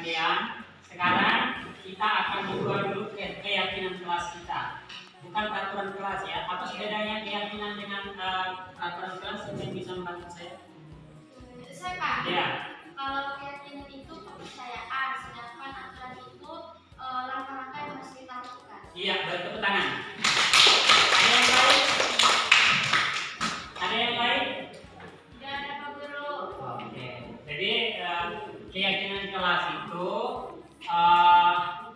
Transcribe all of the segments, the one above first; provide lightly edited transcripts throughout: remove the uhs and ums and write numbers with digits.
sekalian, sekarang kita akan membuat dulu keyakinan kelas kita. Bukan peraturan kelas ya. Apa bedanya keyakinan dengan peraturan kelas? Siapa yang bisa membantu saya? Saya Pak. Ya. Kalau keyakinan itu kepercayaan, sedangkan aturan itu langkah-langkah yang harus kita lakukan. Iya, bertepuk tangan. Ada yang lain? Ada yang lain? Tidak ada Pak Guru. Oke. Jadi keyakinan kelas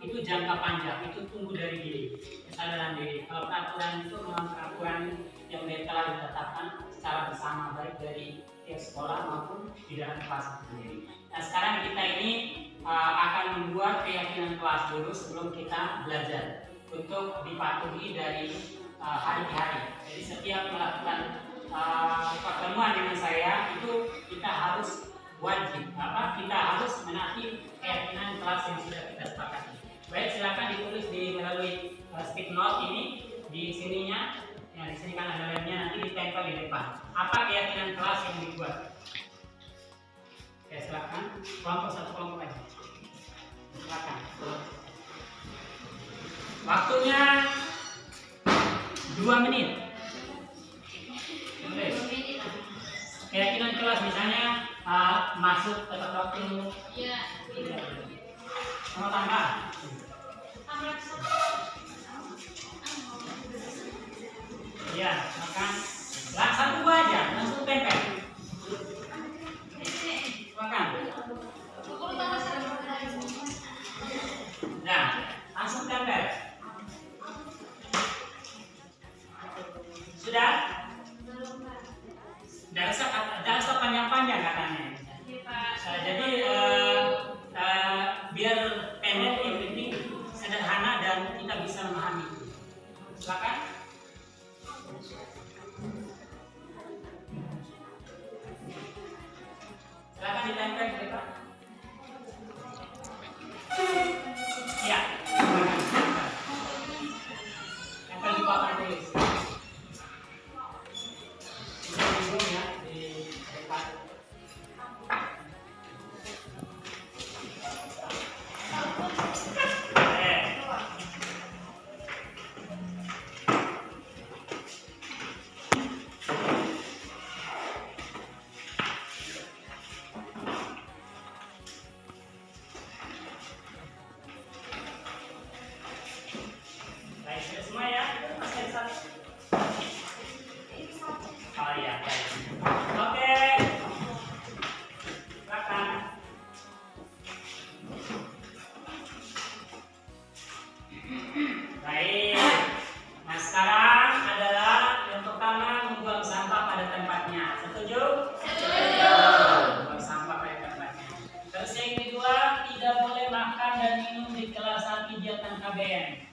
itu jangka panjang, itu tumbuh dari diri, kesadaran diri. Kalau peraturan itu memang peraturan yang telah ditetapkan secara bersama, baik dari pihak sekolah maupun di dalam kelas itu sendiri. Nah, sekarang kita ini akan membuat keyakinan kelas dulu sebelum kita belajar untuk dipatuhi dari hari ke hari. Jadi setiap melakukan pertemuan dengan saya itu kita harus wajib kita harus menaati keyakinan kelas yang sudah kita sepakati. Baik, silakan ditulis melalui stick note ini di sininya. Ya, di sini kan ada lemnya, nanti ditempel di depan. Apa keyakinan kelas yang dibuat? Oke, silakan. Satu kelompok aja. Silakan. Waktunya 2 menit. Oke. Keyakinan kelas misalnya masuk tepat waktu. Iya. Mau tambah? Ya, makan. Satu aja, langsung tempel. Makan. Nah, langsung tempel. Sudah? Jangan usah panjang-panjang katanya. Jadi biar pendek, yang penting sederhana dan kita bisa memahami. Silakan. Silakan ditempel ke depan. Ya. Tempel di papan tulis. Ya, di depan. Semua ya, masih ada satu. Oh iya, baik. Oke. Silakan. Baik. Nah, sekarang adalah yang pertama membuang sampah pada tempatnya. Setuju? Setuju. Membuang sampah pada tempatnya. Terus yang kedua, tidak boleh makan dan minum di kelas saat kegiatan KBM.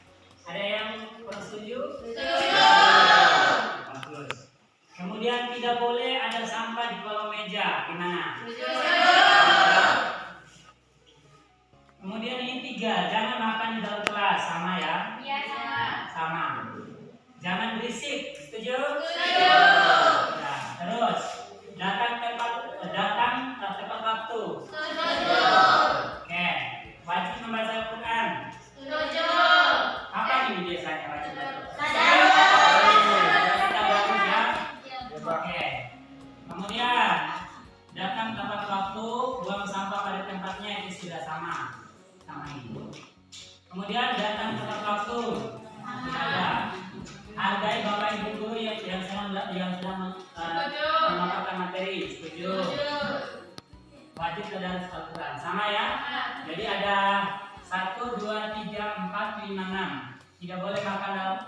Ada yang kurang setuju? Setuju. Bagus. Kemudian tidak boleh ada sampah di kolong meja. Gimana? Setuju. Kemudian ini 3, jangan makan di dalam kelas. Sama ya? Iya, sama. Jangan berisik. Setuju? Setuju. Nah, terus datang tepat waktu. Setuju. Oke. Wajib membaca Al-Quran. Setuju. Apa ini biasanya wajib? Oke. Kemudian datang tepat waktu, buang sampah pada tempatnya, itu sudah sama ini. Kemudian datang tepat waktu, tidak ada. Hargai bapak ibu guru yang sedang memaparkan materi. Setuju. Wajib ke dalam Al-Quran. Sama ya? Jadi ada 1, 2, 3, 4, 5, 6. Tidak boleh makan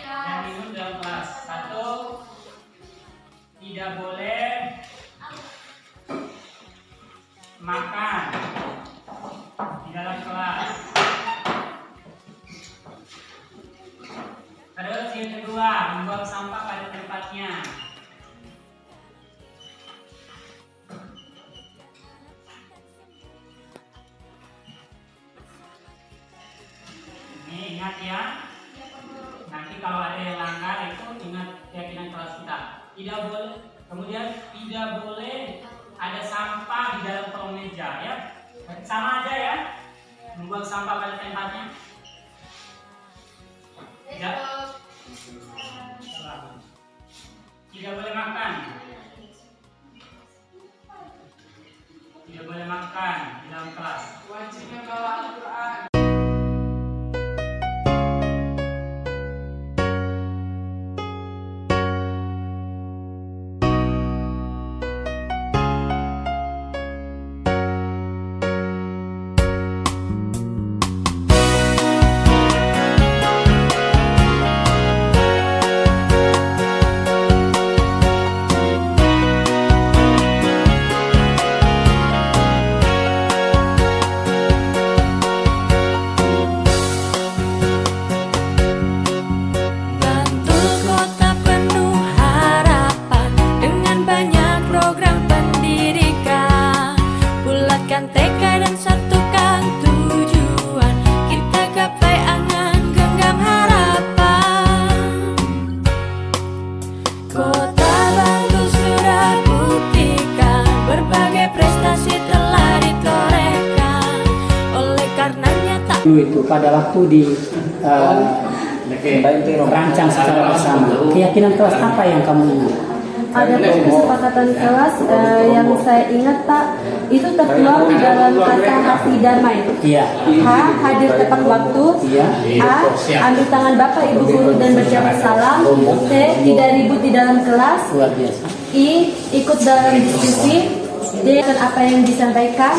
dan minum dalam kelas. 1, tidak boleh makan di dalam kelas. Terus yang kedua, membuang sampah pada tempatnya. Ini ingat ya. Nanti kalau ada yang langgar itu ingat keyakinan kelas kita. Tidak boleh. Kemudian tidak boleh ada sampah di dalam kolong meja ya. Sama aja ya, membuang sampah pada tempatnya. Ya. Tidak boleh makan. Tidak boleh makan di dalam kelas. Wajibnya bawa Al-Quran. Itu pada waktu di rancang secara bersama. Keyakinan kelas apa yang kamu ingat? Ada kesepakatan kelas yang saya ingat Pak, itu tertuang di dalam kata hati damai. Iya. H. Hadir tepat waktu. Iya. A. Ambil tangan Bapak Ibu Guru dan berjawab salam. T. Tidak ribut di dalam kelas. Luar biasa. I. Ikut dalam diskusi. D. Apa yang disampaikan.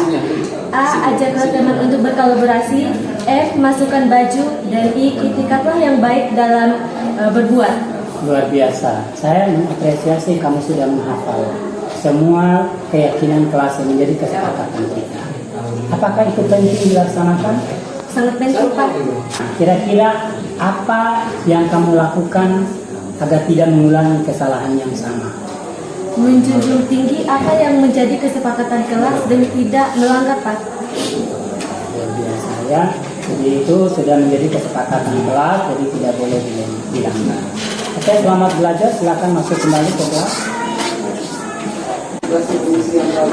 A. Ajaklah teman untuk berkolaborasi. F. Masukkan baju. Dan I. Itikadlah yang baik dalam berbuat. Luar biasa. Saya mengapresiasi kamu sudah menghafal semua keyakinan kelas yang menjadi kesepakatan kita. Apakah itu penting dilaksanakan? Sangat penting Pak. Kira-kira apa yang kamu lakukan agar tidak mengulangi kesalahan yang sama? Menjunjung tinggi apa yang menjadi kesepakatan kelas dan tidak melanggar Pak. Luar biasa ya. Jadi itu sudah menjadi kesepakatan kelas, jadi tidak boleh dilanggar. Oke, selamat belajar. Silakan masuk kembali ke kelas.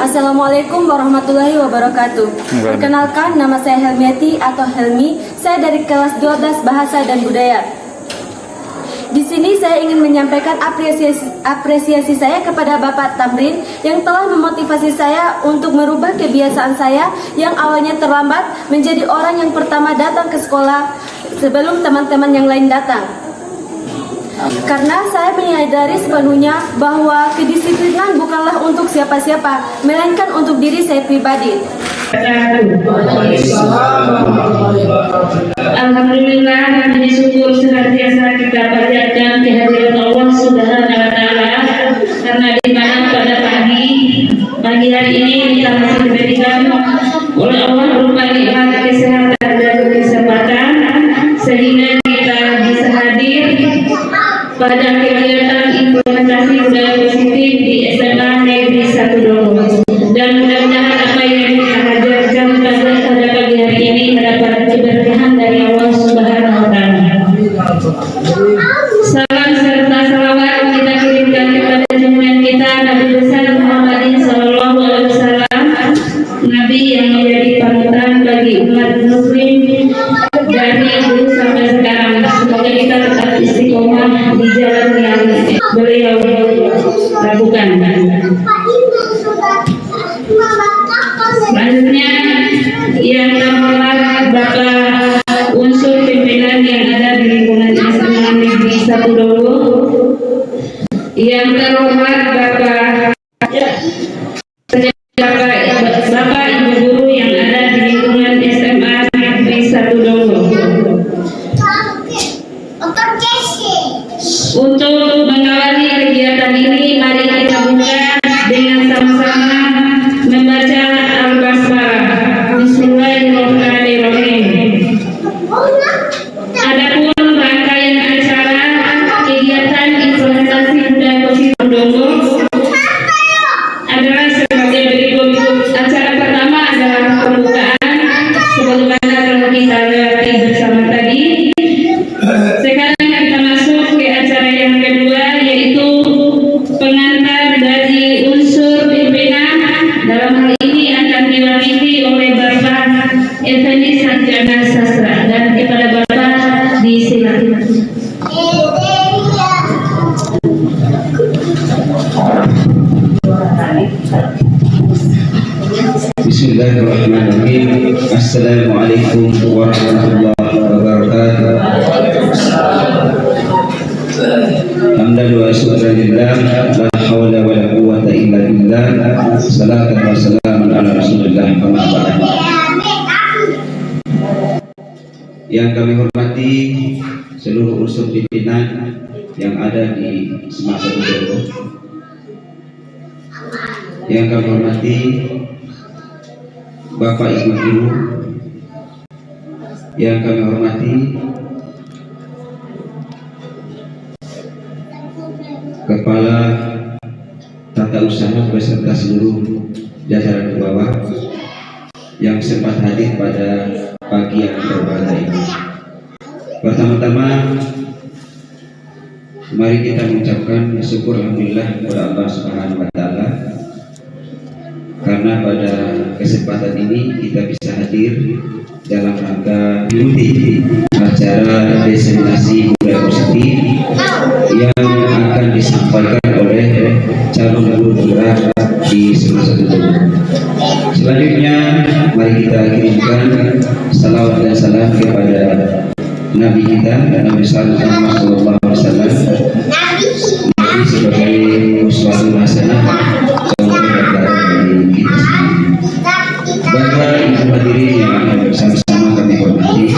Assalamualaikum warahmatullahi wabarakatuh. Perkenalkan, nama saya Helmiati atau Helmi. Saya dari kelas 12 Bahasa dan Budaya. Di sini saya ingin menyampaikan apresiasi saya kepada Bapak Tamrin yang telah memotivasi saya untuk merubah kebiasaan saya yang awalnya terlambat menjadi orang yang pertama datang ke sekolah sebelum teman-teman yang lain datang. Karena saya menyadari sepenuhnya bahwa kedisiplinan bukanlah untuk siapa-siapa, melainkan untuk diri saya pribadi. Alhamdulillah, puji syukur senantiasa kita panjatkan kehadiran Allah Subhanahu wa Ta'ala, karena di mana pada pagi hari ini kita masih diberikan oleh Allah berupa nikmat kesehatan dan kesempatan sehingga kita bisa hadir pada kegiatan implementasi budaya positif di SMA Negeri 1 Dogo. Dan mudah-mudahan apa yang kita ajarkan pada pagi hari ini mendapat keberkahan dari Allah Subhanahu wa Ta'ala. Salam serta salawat kita kirimkan kepada junjungan kita Nabi besar Muhammad sallallahu alaihi wasallam, Nabi yang menjadi panutan bagi umat muslim dari dulu sampai sekarang. Semoga kita tetap istiqomah di jalan yang beliau lakukan. Selanjutnya yang terhormat Bapak unsur pimpinan yang ada di lingkungan SMA Negeri 1 Dogo, yang terhormat Bapak Ibu Guru yang ada di lingkungan SMA Negeri 1 Dogo. Untuk mengawali kegiatan ini, mari kita buka dengan sama-sama membaca Al-Basmalah. Effendi Sarjana Sastra, dan kepada Bapak disilakan. Bismillahirrahmanirrahim. Assalamualaikum warahmatullahi wabarakatuh. Hamdan wa syukran lillah, la haula wa la quwwata illa billah. Salatu wa salam ala Rasulillah. Yang kami hormati seluruh unsur pimpinan yang ada di semasa Satu. Yang kami hormati Bapak Ibu Guru, yang kami hormati Kepala Tata Usaha beserta seluruh jajaran ke bawah yang sempat hadir pada pagi yang berbahagia ini. Pertama-tama, mari kita mengucapkan syukur alhamdulillah kepada Allah Subhanahu wa taala karena pada kesempatan ini kita bisa hadir dalam rangka mengikuti acara diseminasi budaya positif yang akan disampaikan oleh calon guru penggerak di semasa dulu. Selanjutnya mari kita kirimkan salawat dan salam kepada Nabi kita, Nabi Sallallahu Alaihi Wasallam, Nabi sebagai uswatun hasanah, contoh dari kita semua. Bapak Ibu hadirin yang bersama-sama kami hormati,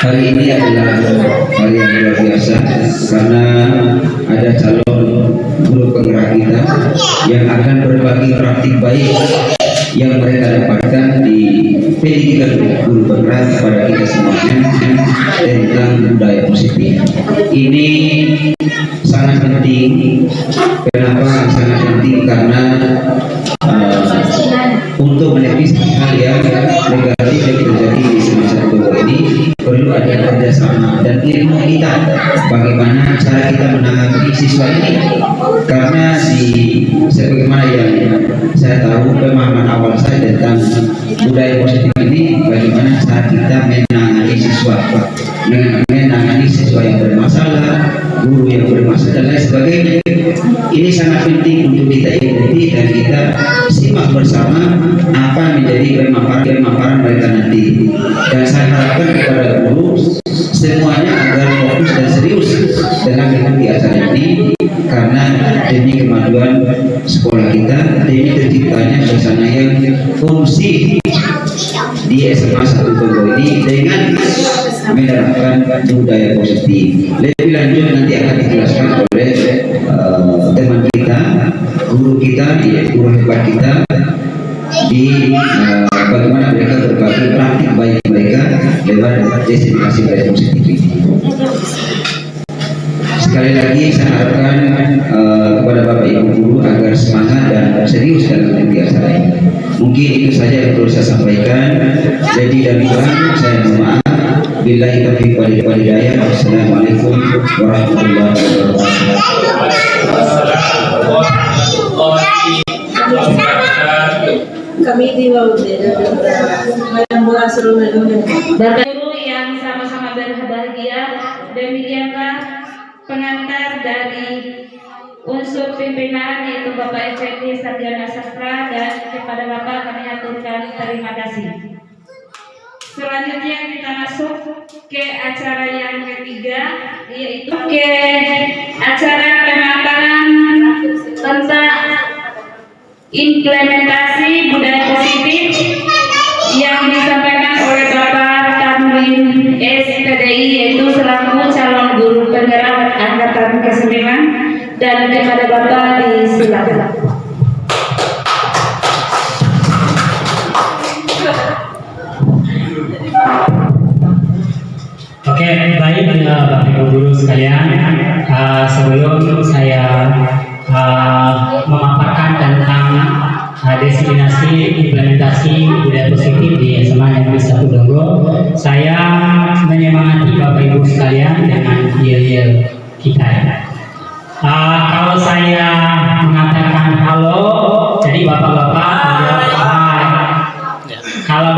hari ini adalah hari yang luar biasa karena ada calon guru penggerak kita yang akan berbagi praktik baik yang mereka dapatkan di pendidikan guru penggerak kepada kita semuanya tentang budaya positif. Ini sangat penting. Kenapa sangat penting? Karena untuk menepis hal yang negatif yang terjadi di semasa kedua ini perlu ada kerjasama dan ilmu kita bagaimana cara kita menangani siswa ini, karena sebagaimana yang saya tahu pemahaman awal saya tentang budaya positif ini, bagaimana cara kita menangani siswa yang bermasalah, guru yang bermasalah dan lain sebagainya. Ini sangat penting untuk kita ikuti dan kita simak bersama apa menjadi pemaparan mereka nanti. Dan saya harapkan kepada guru semuanya agar fokus dan serius dalam mengikuti acara ini, karena demi kemajuan sekolah kita, demi terciptanya suasana yang kondusif di SMA 1 Togo ini dengan menerapkan budaya positif. Lebih lanjut nanti akan dijelaskan oleh teman kita, guru kita, guru hebat kita di bagaimana mereka berbagi praktik baik mereka lewat destinasi budaya positif ini. Sekali lagi saya harapkan kepada Bapak Ibu guru agar semangat dan serius dalam mengikuti acara ini. Mungkin itu saja yang perlu saya sampaikan. Jadi dan kurang saya mohon maaf. Billahi taufiq wal hidayah. Wassalamualaikum warahmatullahi wabarakatuh. Kami Bapak Guru yang sama-sama berbahagia, demikianlah pengantar dari unsur pimpinan yaitu Bapak Effendi Sarjana Sastra, dan kepada Bapak kami aturkan terima kasih. Selanjutnya kita masuk ke acara yang ketiga, yaitu ke acara pemaparan tentang implementasi budaya positif yang disampaikan oleh Bapak Tamrin SPDI, yaitu selaku calon guru penggerak angkatan ke-9, dan kepada Bapak disilakan. Oke, baik Bapak Ibu guru sekalian, sebelum saya memaparkan tentang destinasi implementasi budaya positif di SMA Negeri 1 Donggo, saya menyemangati Bapak Ibu sekalian dengan yel-yel kita. Kalau saya mengatakan halo, jadi bapak-bapak menjawab hai. Kalau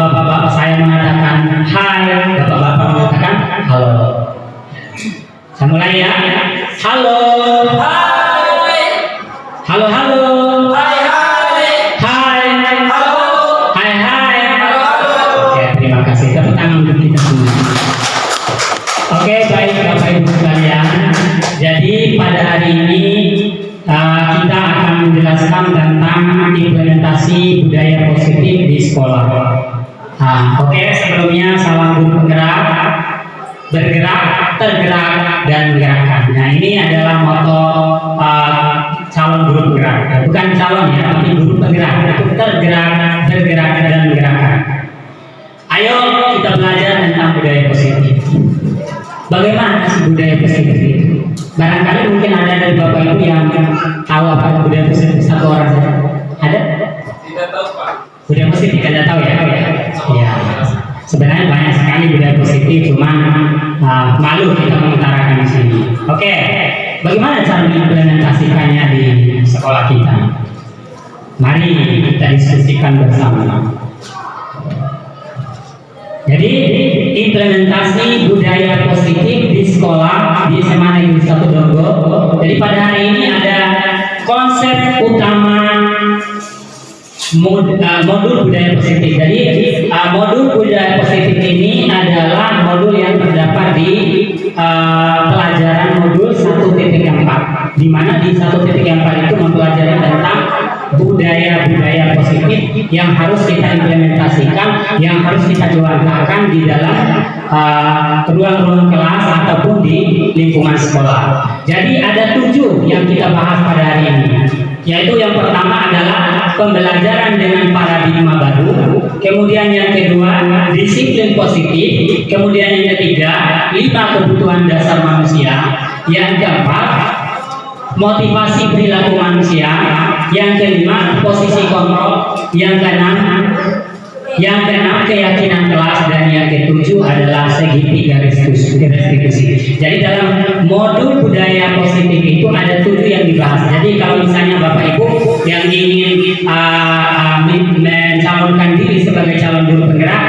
sekolah. Nah, oke, sebelumnya salam guru penggerak, bergerak, tergerak, dan menggerakkan. Nah, ini adalah moto calon guru penggerak. Bukan calon ya, tapi guru penggerak. Tergerak, bergerak, dan menggerakkan. Ayo kita belajar tentang budaya positif. Bagaimana sih budaya positif itu? Barangkali mungkin ada dari Bapak Ibu yang tahu apa budaya positif, satu orang saja. Ada? Tidak tahu Pak. Budaya positif tidak tahu ya? Ya. Sebenarnya banyak sekali budaya positif, cuma malu kita mengutarakan di sini. Oke, bagaimana cara mengimplementasikannya di sekolah kita? Mari kita diskusikan bersama. Jadi implementasi budaya positif di sekolah di SMA Negeri 1 Donggo. Jadi pada hari ini ada konsep utama modul budaya positif. Jadi modul budaya positif ini adalah modul yang terdapat di pelajaran modul 1.4, di mana di 1.4 itu mempelajari tentang budaya-budaya positif yang harus kita implementasikan, yang harus kita jualkan di dalam ruang-ruang kelas ataupun di lingkungan sekolah. Jadi ada 7 yang kita bahas pada hari ini, yaitu yang pertama adalah pembelajaran dengan paradigma baru, kemudian yang kedua disiplin positif, kemudian yang ketiga 5 kebutuhan dasar manusia, yang keempat motivasi perilaku manusia, yang kelima posisi kontrol, yang keenam keyakinan kelas, dan yang ketujuh adalah segitiga restitusi. Jadi dalam modul budaya positif itu ada 7 yang dibahas. Jadi kalau misalnya Bapak Ibu yang ingin mencalonkan diri sebagai calon guru penggerak,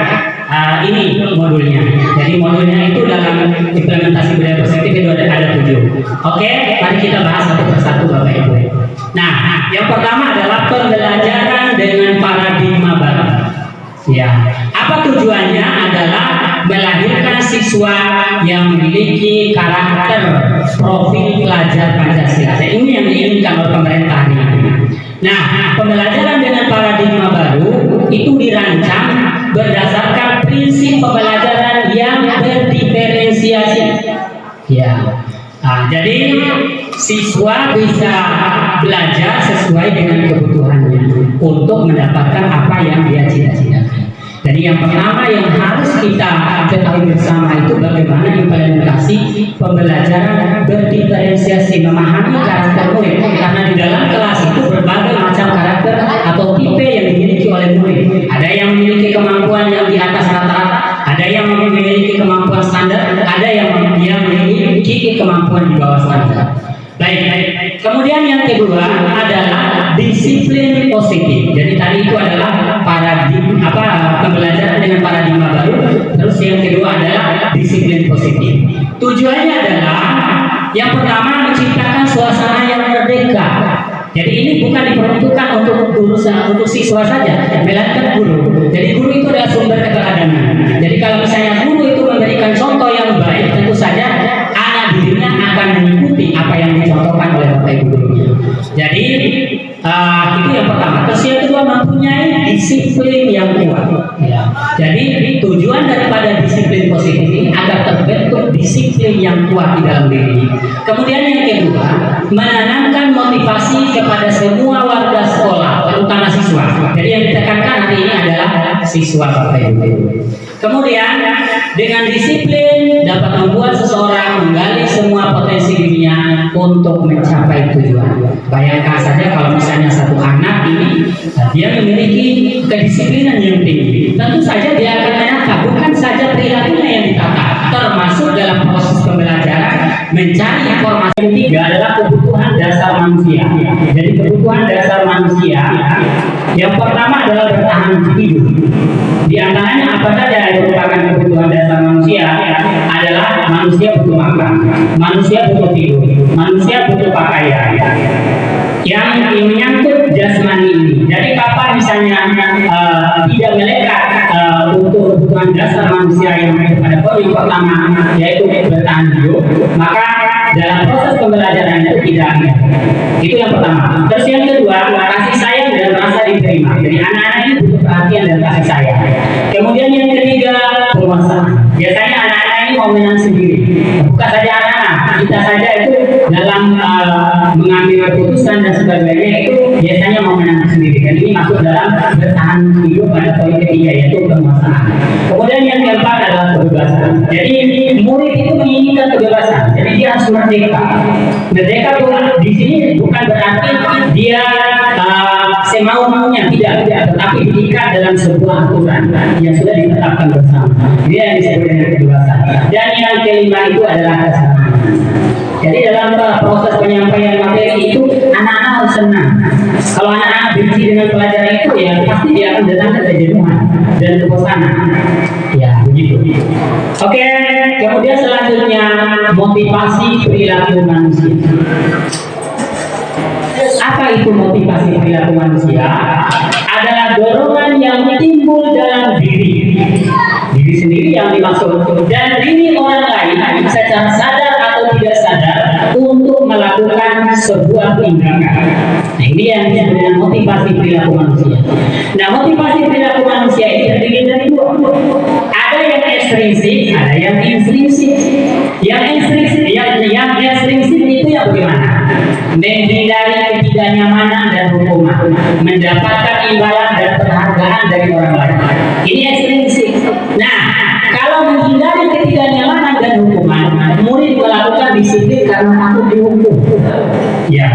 ini modulnya. Jadi modulnya itu dalam implementasi budaya positif itu ada 7. Oke, mari kita bahas satu persatu Bapak Ibu. Nah, yang pertama adalah pembelajaran dengan paradigma baru. Ya, apa tujuannya? Adalah melahirkan siswa yang memiliki karakter profil pelajar Pancasila. Ini yang diinginkan oleh pemerintah ini. Nah, pembelajaran dengan paradigma baru itu dirancang berdasarkan prinsip pembelajaran yang berdiferensiasi. Ya. Nah, jadi siswa bisa belajar sesuai dengan kebutuhannya untuk mendapatkan apa yang dia cita-citakan. Jadi yang pertama yang harus kita ketahui bersama itu bagaimana implementasi pembelajaran berdiferensiasi, memahami karakter murid, karena di dalam kelas itu berbagai macam karakter atau tipe yang dimiliki oleh murid. Ada yang memiliki kemampuan yang di atas rata-rata, ada yang memiliki kemampuan standar, ada yang memiliki kemampuan di bawah standar. Baik. Kemudian yang kedua adalah disiplin positif. Jadi tadi itu adalah pembelajaran dengan paradigma baru. Terus yang kedua adalah disiplin positif. Tujuannya adalah yang pertama menciptakan suasana yang merdeka. Jadi ini bukan diperuntukkan untuk siswa saja, melainkan guru. Jadi guru itu adalah sumber keteladanan. Jadi kalau misalnya guru itu memberikan contoh yang baik, tentu saja anak dirinya akan mengikuti apa yang dicontohkan oleh bapak ibu gurunya. Jadi itu yang pertama. Terus yang kedua mempunyai disiplin yang kuat. Ya. Jadi tujuan daripada disiplin positif ini agar terbentuk disiplin yang kuat di dalam diri. Kemudian yang kedua menanamkan motivasi kepada semua warga sekolah, terutama siswa. Jadi yang ditekankan hari ini adalah siswa bapak ibu. Kemudian dengan disiplin dapat membuat seseorang menggali semua potensi dirinya untuk mencapai tujuan. Bayangkan saja kalau misalnya satu anak ini dia memiliki kedisiplinan yang tinggi, tentu saja dia akan menata bukan saja perilakunya yang ditata, termasuk dalam proses pembelajaran mencari informasi. Yang ketiga adalah kebutuhan dasar manusia. Jadi kebutuhan dasar manusia yang pertama adalah bertahan hidup. Di antaranya apa saja yang merupakan kebutuhan dasar manusia? Adalah manusia butuh makan, manusia butuh tidur, manusia butuh pakaian. Yang menyangkut jasmani ini. Jadi kapan misalnya tidak melekat untuk kebutuhan dasar manusia yang pada poin pertama yaitu bertahan hidup, maka dalam proses pembelajaran itu tidak ada. Itu yang pertama. Terus yang kedua, kasih sayang dan rasa diterima. Jadi anak-anak ini butuh perhatian dan kasih dalam bertahan hidup pada poin ketiga, yaitu penguasaan. Kemudian yang keempat adalah kebebasan. Jadi murid itu menginginkan kebebasan, jadi dia harus merdeka. Merdeka di sini bukan berarti dia semau-maunya, tidak, tetapi diikat dalam sebuah aturan yang sudah ditetapkan bersama. Dia yang disebut dengan kebebasan. Dan yang kelima itu adalah kesenangan. Jadi dalam proses penyampaian materi itu anak-anak harus senang. Kalau anak-anak benci dengan pelajaran itu, ya pasti dia akan datang ke kejenuhan dan kebosanan. Ya begitu. Oke, kemudian selanjutnya motivasi perilaku manusia. Apa itu motivasi perilaku manusia? Adalah dorongan yang timbul dalam diri sendiri yang dimaksud, dan diri orang lain secara sadar atau tidak sadar untuk melakukan sebuah tindakan. Nah, ini yang disebut dengan motivasi perilaku manusia. Nah, motivasi perilaku manusia ini terdiri dari dua. Ada yang ekstrinsik, ada yang intrinsik. Yang ekstrinsik itu yang bagaimana? Menghindari ketidaknyamanan dan hukuman, mendapatkan imbalan dan penghargaan dari orang lain. Ini ekstrinsik. Nah, kalau menghindari ketidaknyamanan dan hukuman, murid melakukan disiplin karena takut dihukum. Ya.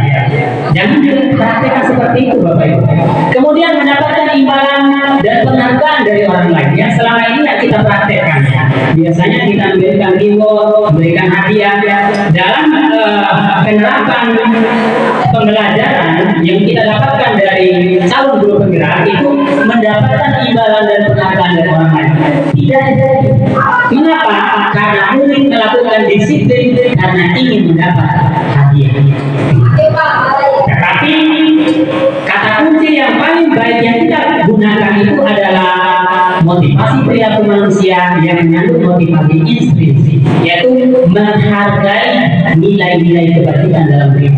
Jangan dipraktikkan seperti itu, Bapak Ibu. Kemudian mendapatkan imbalan dan penghargaan dari orang lain. Yang selama ini yang kita praktekkan. Biasanya kita memberikan reward, memberikan hadiah dalam penerapan pembelajaran yang kita dapatkan dari calon guru penggerak itu mendapatkan imbalan dan penghargaan dari orang lain. Tidak. Mengapa? Karena murid melakukan disiplin karena ingin mendapat hadiah. Tetapi kata kunci yang paling baik yang kita gunakan itu adalah motivasi perilaku manusia yang mengandung motivasi intrinsik, yaitu menghargai nilai-nilai kebajikan dalam diri.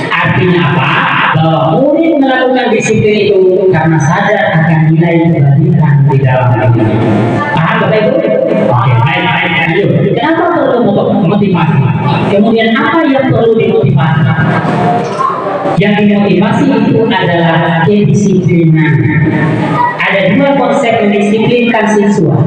Artinya apa? Bahwa murid melakukan disiplin itu karena sadar akan nilai kebajikan di dalam diri. Paham Bapak Ibu? Oke, baik. Lanjut. Kenapa perlu motivasi? Kemudian apa yang perlu dimotivasi? Yang dimotivasi itu adalah kedisiplinan. Ada dua konsep mendisiplinkan siswa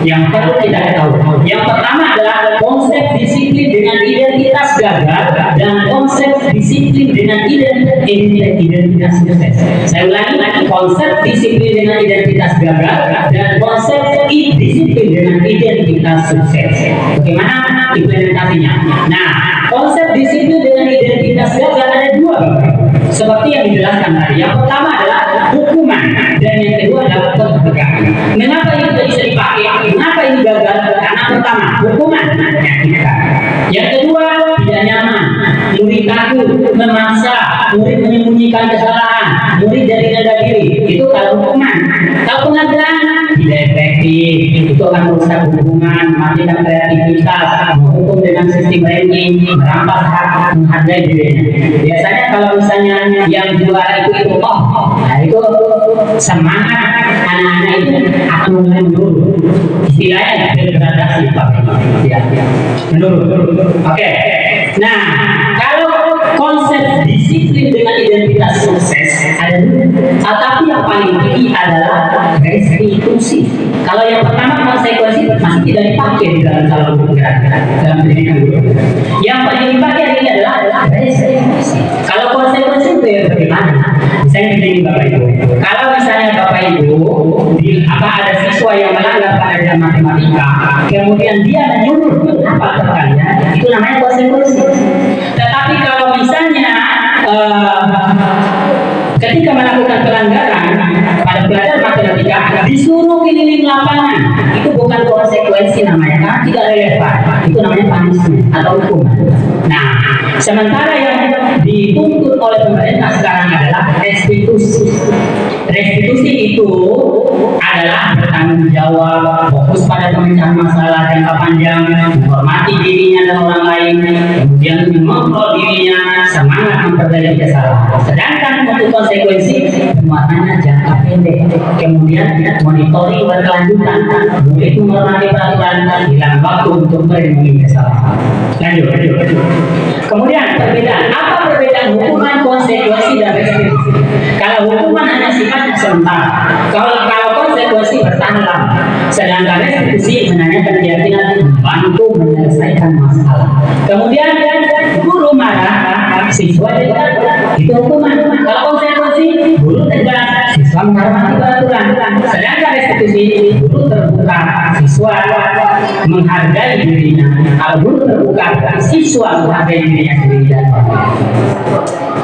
yang perlu kita ketahui. Yang pertama adalah konsep disiplin dengan identitas gagal dan konsep disiplin dengan identitas sukses. Saya ulangi lagi, konsep disiplin dengan identitas gagal dan konsep disiplin dengan identitas sukses. Bagaimana implementasinya? Nah, konsep disiplin dengan identitas gagal ada dua, seperti yang dijelaskan tadi. Yang pertama adalah hukuman dan yang kedua adalah pencegahan. Mengapa ini tidak bisa dipakai? Mengapa ini gagal? Karena pertama, hukuman menyakitkan. Yang kedua, tidak nyaman. Murid takut, memaksa, murid menyembunyikan kesalahan, murid jadi rendah diri. Itu kalau hukuman. Kalau pengadilan tidak efektif, itu akan merusak hubungan, mematikan kreativitas, menghukum dengan sistem ranking, merampas hak, menghargai dirinya. Biasanya kalau misalnya yang juara itu nah itu semangat anak-anak itu akan mulai menurun. Istilahnya degradasi, Pak. Ya. Menurun. Oke. Nah, kalau konsep disiplin dengan identitas sukses ada dua. Tapi yang paling tinggi adalah restitusi. Kalau yang pertama konsekuensi masih tidak dipakai di dalam calon penggerak dalam pendidikan guru. Yang paling dipakai ini adalah restitusi. Kalau konsekuensi itu ya bagaimana? Misalnya begini Bapak Ibu. Kalau misalnya Bapak Ibu ada siswa yang melanggar pelajaran matematika, kemudian dia menyuruh apa kalian, itu namanya konsekuensi. Tetapi kalau misalnya ketika melakukan pelanggaran pada pelajaran matematika disuruh keliling lapangan, itu bukan konsekuensi namanya, karena tidak relevan. Itu namanya punishment atau hukuman. Nah, sementara yang dituntut oleh pemerintah sekarang adalah restitusi. Restitusi itu adalah bertanggung jawab, fokus pada pemecahan masalah jangka panjang, menghormati dirinya dan orang lain, kemudian mengontrol dirinya, semangat memperbaiki kesalahan. Sedangkan untuk konsekuensi muatannya jangka pendek, kemudian monitoring berkelanjutan, murid menghormati peraturan, hilang waktu untuk merenungi kesalahan. Lanjut. Kemudian perbedaan, apa perbedaan hukuman, konsekuensi dan restitusi? Kalau Kalau hukuman hanya sifatnya sementara, kalau konsekuensi bertahan lama. Sedangkan restitusi menanyakan keyakinan bantu menyelesaikan masalah. Kemudian guru marah, siswa itu hukuman. Kalau konsekuensi guru tegas, siswa menghormati peraturan. Sedangkan restitusi guru terbuka, siswa menghargai dirinya. Kalau guru terbuka, siswa menghargai dirinya sendiri.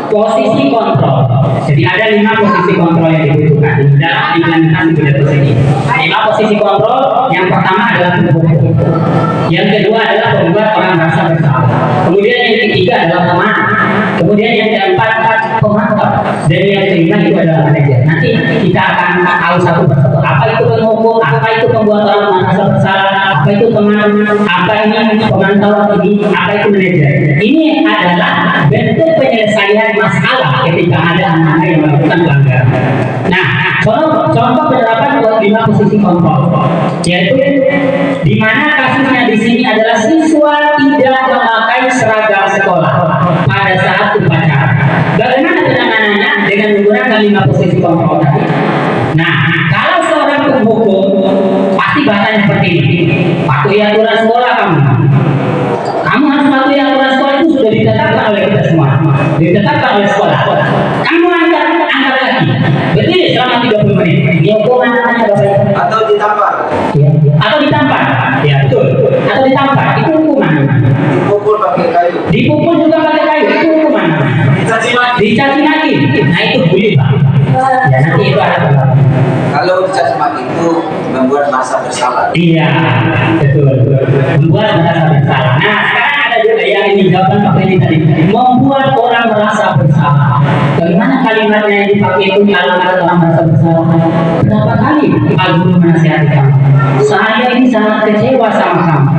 Posisi kontrol. Jadi ada 5 posisi kontrol yang dibutuhkan dalam implementasi budaya ini. 5 posisi kontrol. Yang pertama adalah pembunuh. Yang kedua adalah membuat orang merasa bersalah. Kemudian yang ketiga adalah teman. Kemudian yang keempat pemantau. Dan yang kelima itu adalah manajer. Nanti kita akan tahu satu persatu. Apa itu penghukum? Apa itu pembuat orang merasa bersalah? Apa itu teman? Apa ini pemantau ini? Apa itu manajer? Ini adalah bentuk penyelesaian masalah ketika ada anak yang melakukan pelanggaran. Nah, contoh penerapan 5 posisi kontrol, yaitu di mana kasusnya di sini adalah siswa tidak memakai seragam sekolah pada saat upacara. Bagaimana penanganannya dengan menggunakan 5 posisi kontrol tadi? Nah, kalau seorang penghukum pasti bahasanya seperti ini. Patuhi aturan sekolah kamu. Kamu harus patuhi aturan sekolah, itu sudah ditetapkan oleh kita semua. Ditetapkan oleh sekolah. Kamu angkat kaki. Berdiri selama 30 menit. Ini hukuman Atau ditampar. ya. Atau ditampar. Ya, betul. Atau ditampar, itu hukuman. Dipukul pakai kayu. Dipukul juga pakai kayu, itu hukuman. Dicaci maki. Nah, itu bully, Pak. Ya, nanti itu ada. Kalau dicaci maki itu membuat masa bersalah. Iya, betul. Membuat merasa bersalah. Nah, sekarang ada juga yang ini jawaban Pak Feni tadi. Membuat orang merasa bersalah. Bagaimana kalimatnya yang dipakai itu kalau ada orang merasa bersalah? Berapa kali Pak Guru menasihati kamu? Saya ini sangat kecewa sama kamu.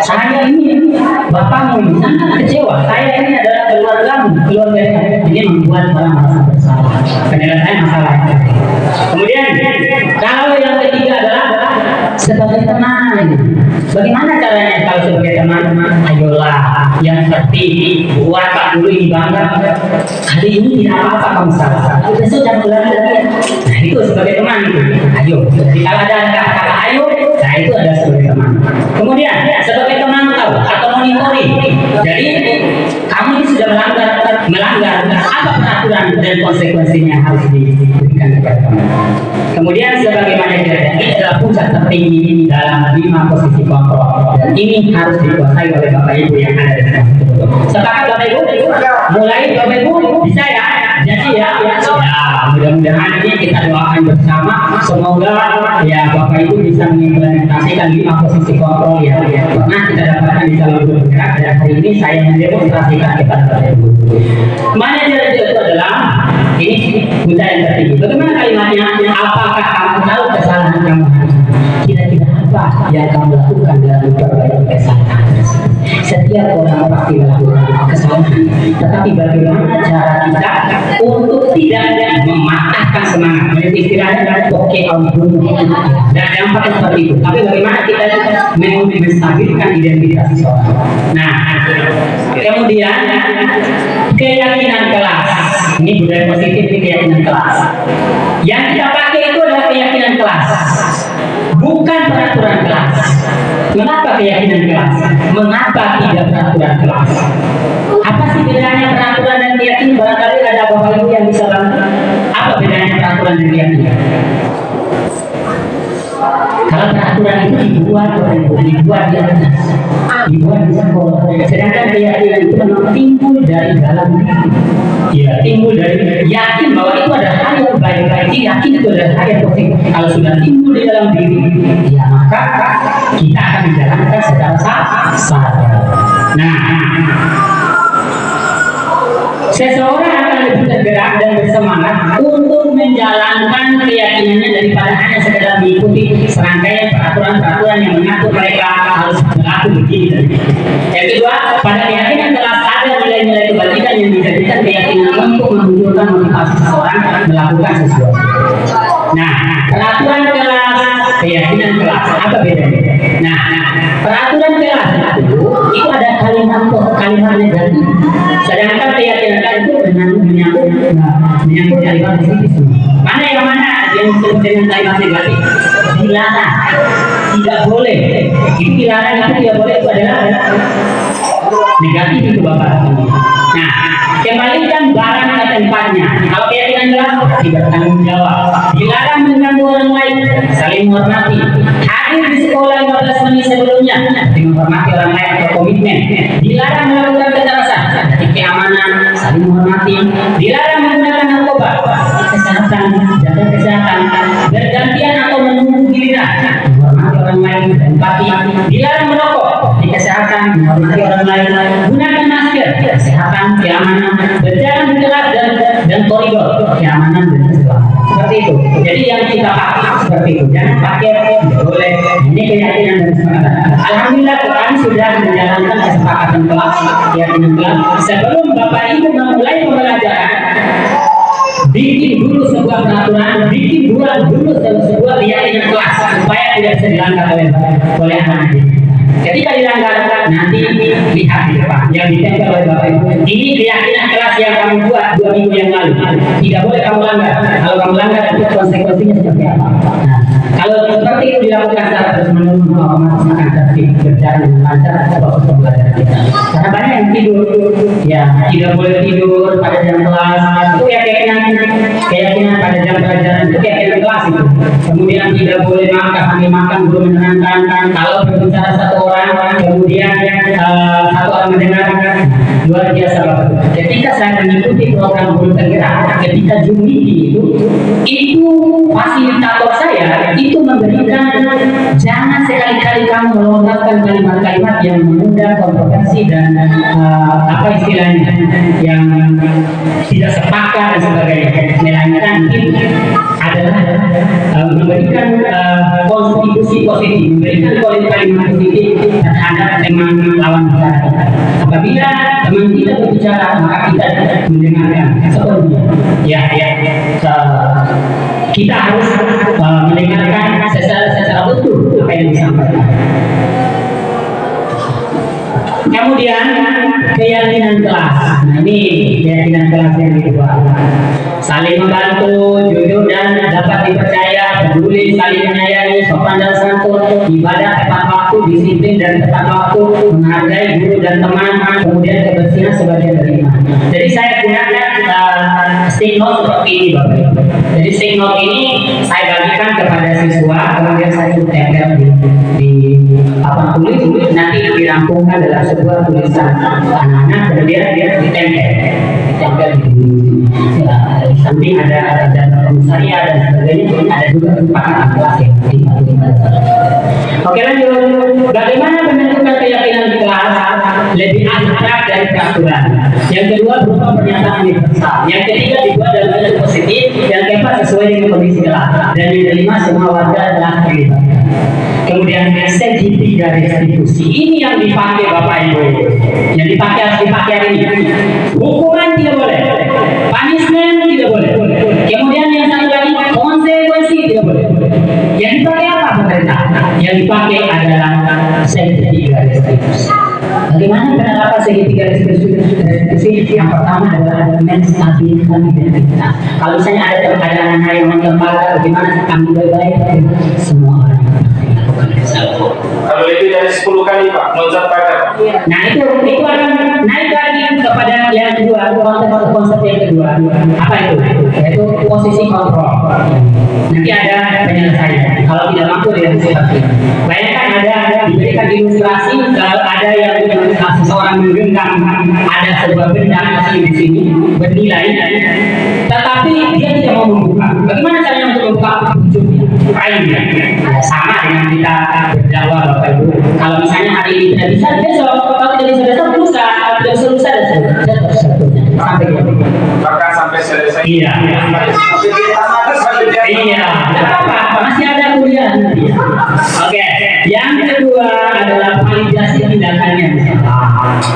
Saya ini bapakmu ini sangat kecewa. Saya ini adalah keluargamu, keluarga ini membuat orang merasa bersalah. Penyelesaian masalah. Kemudian kalau yang ketiga adalah sebagai teman. Bagaimana caranya kalau sebagai teman? Ayolah, yang seperti buat Pak Guru ini bangga. Hari ini tidak apa-apa kamu salah. Besok jangan ulangi lagi. Nah, itu sebagai teman. Ayo. Jadi kalau ada kata-kata ayo, nah itu ada sebagai teman. Kemudian sebagai teman tahu atau monitoring. Jadi kamu ini sudah melanggar apa peraturan dan konsekuensinya harus diberikan kepada kamu. Kemudian sebagai manajer, ini adalah pusat tertinggi dalam 5 posisi kontrol. Dan ini harus dikuasai oleh Bapak Ibu yang ada di sana. Sepakat Bapak Ibu? Mulai Bapak Ibu bisa ya? Jadi ya, mudah-mudahan ini kita doakan bersama. Semoga ya Bapak Ibu bisa mengimplementasikan 5 posisi kontrol ya. Pernah kita dapatkan di calon bergerak dan hari ini saya mendemonstrasikan kepada Bapak Ibu. Manajer itu adalah ini budaya yang tertinggi. Bagaimana kalimatnya? Apakah kamu tahu kesalahan kamu? Kira-kira apa yang kamu lakukan dalam memperbaiki kesalahan? Setiap orang pasti melakukan kesalahan, tetapi bagaimana cara kita untuk tidak mematahkan semangat? Menjadi istilahnya oke ampun dan dampaknya seperti itu. Tapi bagaimana kita menstabilkan identitas seseorang? Nah, kemudian keyakinan kelas. Ini budaya positif, ini keyakinan kelas. Yang kita pakai itu adalah keyakinan kelas, bukan peraturan kelas. Mengapa keyakinan kelas? Mengapa tidak peraturan kelas? Apa sih bedanya peraturan dan keyakinan? Barangkali ada Bapak Ibu yang bisa bantu. Apa bedanya peraturan dan keyakinan? Kalau peraturan itu dibuat di atas, dibuat di sekolah. Sedangkan keyakinan itu memang timbul dari dalam diri. Ya, timbul dari yakin bahwa itu adalah hal yang baik-baik, yakin itu adalah hal yang positif. Kalau sudah timbul di dalam diri, ya maka kita akan menjalankan secara sadar. Nah, seseorang akan lebih tergerak dan bersemangat untuk menjalankan keyakinannya daripada hanya sekedar mengikuti serangkaian peraturan-peraturan yang mengatur mereka harus berlaku begini. Yang kedua, pada keyakinan kelas ada nilai-nilai kebatinan yang dijadikan keyakinan untuk memunculkan motivasi seseorang melakukan sesuatu. Nah, peraturan kelas, keyakinan kelas, apa bedanya? Nah, peraturan kelas itu ada kalimat negatif, sedangkan keyakinan kelas itu menyangkut menyangkut kalimat positif semua. Mana yang disebut dengan kalimat negatif? Dilarang, tidak boleh. Itu dilarang, itu tidak boleh, itu adalah negatif itu Bapak. Nah, kembalikan barang ke tempatnya. Kalau keyakinan jelas, berarti bertanggung jawab. Dilarang mengganggu orang lain, saling menghormati. Hadir di sekolah 15 menit sebelumnya, menghormati orang lain atau komitmen. Dilarang melakukan kekerasan, berarti keamanan, saling menghormati. Dilarang menggunakan narkoba, kesehatan, jaga kesehatan, bergantian atau menunggu giliran, menghormati orang lain, empati. Dilarang merokok, di kesehatan, menghormati orang lain, gunakan masker, kesehatan, keamanan, berjalan di kelas dan koridor, keamanan dan keselamatan. Seperti itu. Jadi yang kita pakai seperti itu. Jangan pakai tidak boleh. Ini keyakinan dan kesepakatan. Alhamdulillah kami sudah menjalankan kesepakatan kelas, keyakinan kelas. Sebelum Bapak Ibu memulai pembelajaran, bikin dulu sebuah peraturan, bikin dulu sebuah keyakinan kelas supaya tidak bisa dilanggar oleh anak-anak. Ketika dilanggar, nanti lihat di depan yang ditempel oleh Bapak Ibu. Ini keyakinan kelas yang kamu buat 2 minggu yang lalu. Tidak boleh kamu langgar. Kalau kamu langgar, itu konsekuensinya seperti apa? Nah, kalau seperti itu dilakukan secara terus-menerus, otomatis akan tertib berjalan dengan lancar proses pembelajaran kita. Karena banyak yang tidur, ya tidak boleh tidur pada jam kelas. Itu ya keyakinan pada jam pelajaran itu keyakinan kelas itu. Kemudian tidak boleh makan sambil makan belum menerangkan. Kalau berbicara satu orang, kemudian satu orang mendengarkan, luar biasa Bapak. Ketika saya mengikuti program Guru Tergerak, ketika Juni itu fasilitator saya itu memberikan, jangan sekali-kali kamu melontarkan kalimat-kalimat yang mengundang kontroversi dan apa istilahnya yang tidak sepakat dan sebagainya. Melainkan itu adalah memberikan kontribusi positif, memberikan kalimat positif terhadap teman lawan bicara kita. Apabila teman kita berbicara, maka kita mendengarkan sepenuhnya. Kita harus mendengarkan secara betul apa yang disampaikan. Kemudian keyakinan kelas. Nah ini keyakinan kelas yang kedua. Saling membantu, jujur dan dapat dipercaya, peduli, saling menyayangi, sopan dan santun, ibadah tepat waktu, disiplin dan tepat waktu, menghargai guru dan teman, kemudian kebersihan sebagian dari iman. Jadi saya gunakan stick note seperti ini Bapak. Jadi stick note ini saya bagikan kepada siswa, kemudian saya tempel di papan tulis, nanti dirampungkan dalam sebuah tulisan anak-anak, kemudian dia ditempel di di samping ada saya dan sebagainya, ada juga kesepakatan kelas yang Oke lanjut. Bagaimana menentukan keyakinan di kelas? Lebih abstrak dari peraturan. Yang kedua berupa pernyataan universal. Yang ketiga dibuat dalam bentuk positif. Yang keempat sesuai dengan kondisi kelas. Dan yang kelima semua warga adalah terlibat. Kemudian segitiga restitusi ini yang dipakai Bapak Ibu. Yang dipakai harus dipakai hari ini. Hukuman tidak boleh. Punishment tidak boleh. Kemudian yang satu lagi konsekuensi tidak boleh. Yang dipakai apa pemerintah? Yang dipakai adalah segitiga restitusi. Bagaimana penerapan segitiga restitusi? Yang pertama adalah menstabilkan identitas. Kalau misalnya ada anak yang mengembangkan, bagaimana kami baik-baik semua orang. Kalau lebih dari 10 kali Pak, loncat pajak. Nah itu akan naik lagi kepada yang kedua, konsep yang kedua. Apa itu? Yaitu posisi kontrol. Nanti ada penyelesaian. Kalau tidak mampu dia seperti ini. Bayangkan ada diberikan ilustrasi kalau ada yang seseorang menggenggam ada sebuah benda asli di sini bernilai, tetapi dia tidak mau membuka. Bagaimana caranya untuk membuka ujungnya? Kainnya sama dengan kita berdakwah Bapak Ibu. Kalau misalnya hari ini tidak bisa, besok kalau tidak bisa besok lusa, tidak bisa lusa dan seterusnya sampai gitu. Bahkan sampai selesai. Iya. Iya. Apa? Masih ada kuliah. Oke. Yang kedua adalah validasi tindakannya.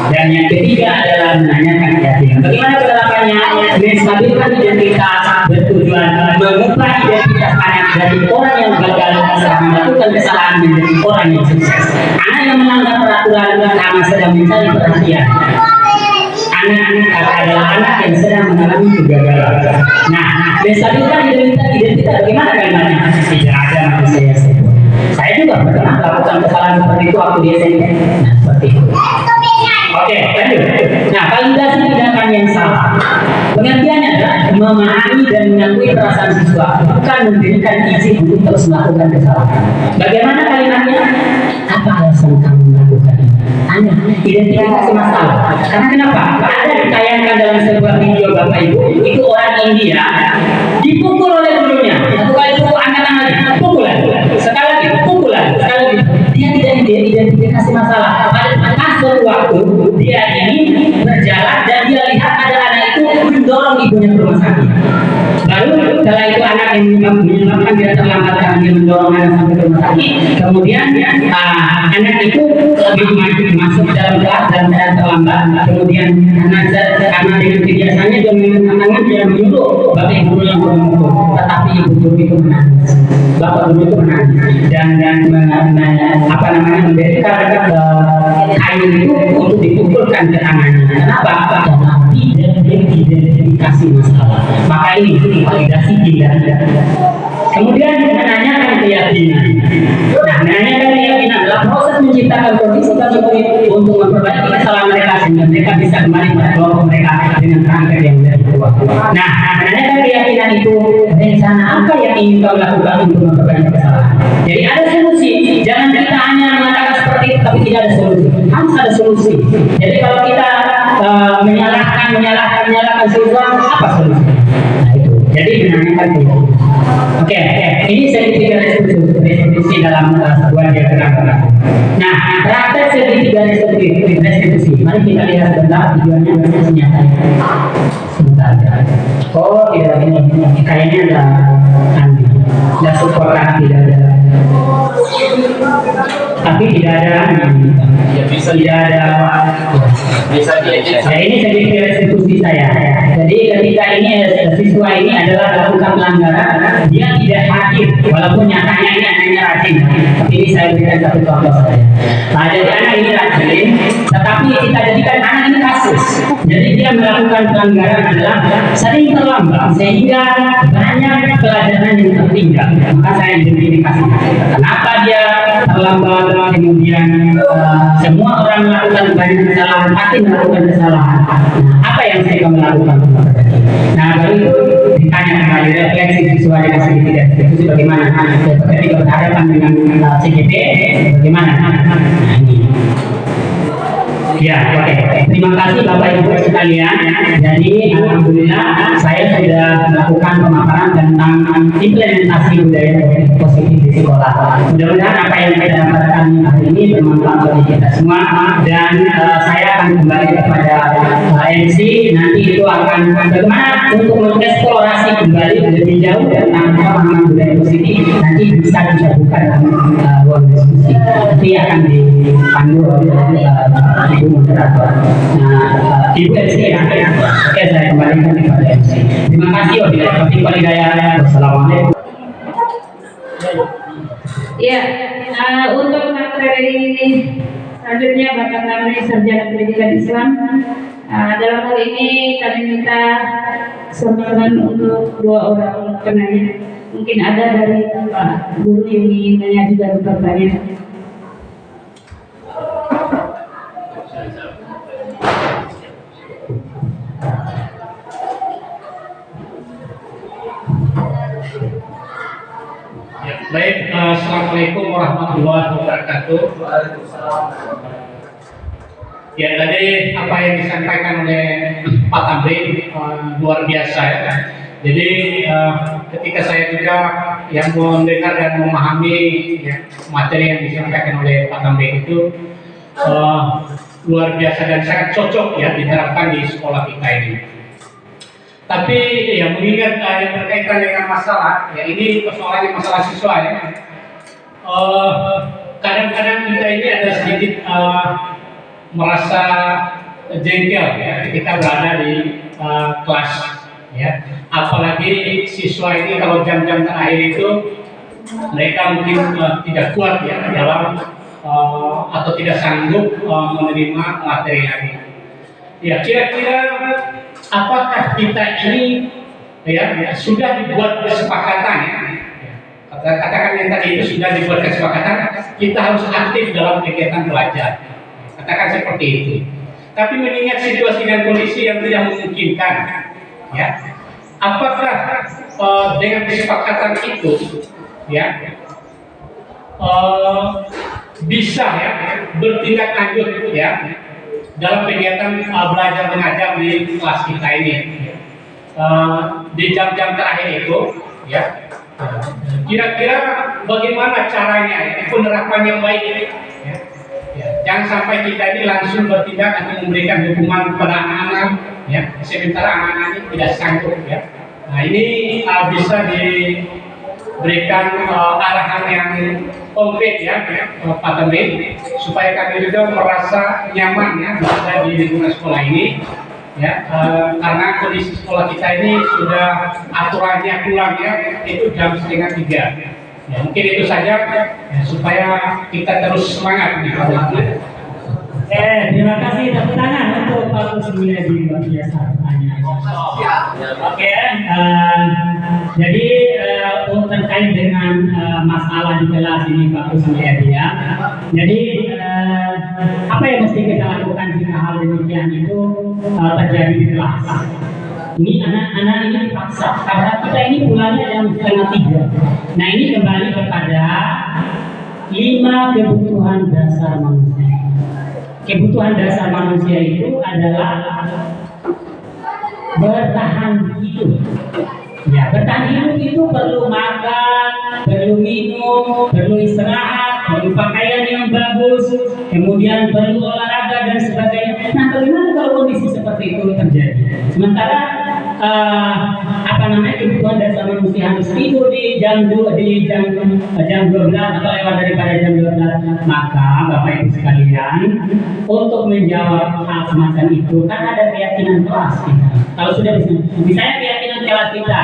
Dan yang ketiga adalah menanyakan keyakinan. Bagaimana penerapannya? Menstabilkan identitas, bertujuan mengubah identitas anak dari orang yang gagal sedang melakukan kesalahan menjadi orang yang sukses. Anak yang melanggar peraturan karena sedang mencari perhatian. anak adalah anak yang sedang mengalami kegagalan. Nah, destabilitas identitas bagaimana kalimatnya? Tidak ada manusia yang sempurna. Saya juga pernah melakukan kesalahan seperti itu waktu di SMP. Nah, seperti itu. Oke, lanjut. Nah, validasi tindakan yang salah. Pengertiannya adalah memahami dan mengakui perasaan siswa, bukan memberikan izin untuk terus melakukan kesalahan. Bagaimana kalimatnya? Apa alasan kamu melakukan ini? Hanya identifikasi masalah. Karena kenapa? Ada ditayangkan dalam sebuah video Bapak Ibu, itu orang India dipukul oleh gurunya. Satu kali pukul, angkatan lagi, pukulan. Sekali lagi, pukulan. Sekali lagi. Dia tidak identifikasi masalah. Pada suatu waktu dia ini berjalan dan dia lihat ada anak itu mendorong ibunya ke rumah sakit. Lalu setelah itu anak yang menyebabkan dia terlambat karena dia mendorong anak sampai ke rumah sakit. Kemudian anak itu masuk dalam kelas dalam keadaan terlambat. Kemudian karena dengan kebiasaannya dia mengangkat tangan, dia menyuruh bapak ibu yang berumur, tetapi ibu guru itu menangis. Bapak guru itu menangis dan memberikan kain itu untuk dipukulkan ke tangannya. Kenapa? Karena tidak diidentifikasi masalah. Maka ini validasi tindakan. Kemudian menanyakan keyakinan. Nah, menanyakan keyakinan adalah proses menciptakan kondisi bagi murid untuk memperbaiki kesalahan mereka sehingga mereka bisa kembali pada kelompok mereka dengan kerangka yang lebih kuat. Nah, menanyakan keyakinan itu rencana apa yang ingin kau lakukan untuk memperbaiki kesalahan. Jadi ada solusi. Jangan kita hanya mengatakan seperti itu tapi tidak ada solusi. Harus ada solusi. Jadi kalau kita menyalahkan siswa, apa solusi? Nah itu. Jadi menanyakan keyakinan. Oke, ini segitiga restitusi dalam sebuah diagram. Nah, praktek segitiga restitusi. Mari kita lihat sebentar videonya nyata. Sebentar. Oh, tidak ini kayaknya ada support tidak ada. Tapi tidak ada. Tidak ada. Nah, ini segitiga restitusi saya. Jadi ketika ini siswa ini adalah melakukan pelanggaran, dia tidak hadir, walaupun nyatanya ini anaknya rajin. Tapi ini saya berikan satu contoh saja. Nah, jadi anak ini rajin, tetapi kita jadikan anak ini kasus. Jadi dia melakukan pelanggaran adalah sering terlambat sehingga banyak pelajaran yang tertinggal. Maka saya identifikasi kenapa dia terlambat, kemudian semua orang melakukan banyak kesalahan, pasti melakukan kesalahan. Apa yang saya melakukan? Nah, baru itu ditanya kembali refleksi siswa dengan segitiga restitusi bagaimana ketika berhadapan dengan CGP bagaimana? Nah, ini. Ya, oke. Terima kasih Bapak Ibu sekalian. Jadi alhamdulillah saya sudah melakukan pemaparan tentang implementasi budaya positif di sekolah. Mudah-mudahan apa yang kita dapatkan hari ini bermanfaat bagi kita semua dan saya akan kembali kepada MC nanti itu akan bagaimana untuk mengeksplorasi kembali lebih jauh tentang pemahaman budaya positif nanti bisa buka dalam ruang diskusi. Nanti akan dipandu oleh Ibu moderator. Nah, Ibu MC ya. Oke, saya kembalikan kepada MC. Terima kasih wabillahi. Wassalamualaikum. Ya, untuk materi selanjutnya Bapak Tamri Sarjana Pendidikan Islam. Dalam hal ini kami minta kesempatan untuk 2 orang penanya. Mungkin ada dari Pak Guru yang ingin nanya juga bertanya. Baik, assalamualaikum warahmatullahi wabarakatuh. Ya, tadi apa yang disampaikan oleh Pak Tamri luar biasa ya. Jadi ketika saya juga yang mendengar dan memahami ya, materi yang disampaikan oleh Pak Tamri itu luar biasa dan sangat cocok ya diterapkan di sekolah kita ini. Tapi ya mengingat yang berkaitan dengan masalah, ya ini persoalannya masalah siswa ya. Kadang-kadang kita ini ada sedikit merasa jengkel ya ketika berada di kelas ya. Apalagi siswa ini kalau jam-jam terakhir itu mereka mungkin tidak kuat ya dalam atau tidak sanggup menerima materi lagi. Ya, kira-kira apakah kita ini sudah dibuat kesepakatan ya? Katakan yang tadi itu sudah dibuat kesepakatan, kita harus aktif dalam kegiatan belajar. Katakan seperti itu. Tapi mengingat situasi dan kondisi yang tidak memungkinkan, ya, apakah dengan kesepakatan itu, bisa bertindak lanjut dalam kegiatan belajar mengajar di kelas kita ini di jam-jam terakhir itu, kira-kira bagaimana caranya penerapan yang baik jangan sampai kita ini langsung bertindak atau memberikan dukungan kepada anak-anak sementara anak-anak ini tidak sanggup Nah ini bisa diberikan arahan yang konkret Pak Temrit, supaya kami juga merasa nyaman berada di lingkungan sekolah ini karena kondisi sekolah kita ini sudah aturannya pulang itu jam 2:30. Mungkin itu saja supaya kita terus semangat Terima kasih, tepuk tangan untuk Pak Kusmulyadi, luar biasa tanya. Oke, jadi terkait dengan masalah di kelas ini Pak Kusmulyadi Jadi apa yang mesti kita lakukan jika hal demikian itu terjadi di kelas? Ini anak-anak ini dipaksa, padahal kita ini pulangnya jam 2:30. Nah ini kembali kepada 5 kebutuhan dasar manusia. Kebutuhan dasar manusia itu adalah bertahan hidup. Bertahan hidup itu perlu makan, perlu minum, perlu istirahat, perlu pakaian yang bagus, kemudian perlu olahraga dan sebagainya. Nah, bagaimana kalau kondisi seperti itu terjadi? Sementara kebutuhan dasar manusia harus tidur di jam 12 atau lewat daripada jam 12. Maka Bapak Ibu sekalian, untuk menjawab hal semacam itu kan ada keyakinan kelas kita. Kalau sudah misalnya keyakinan kelas kita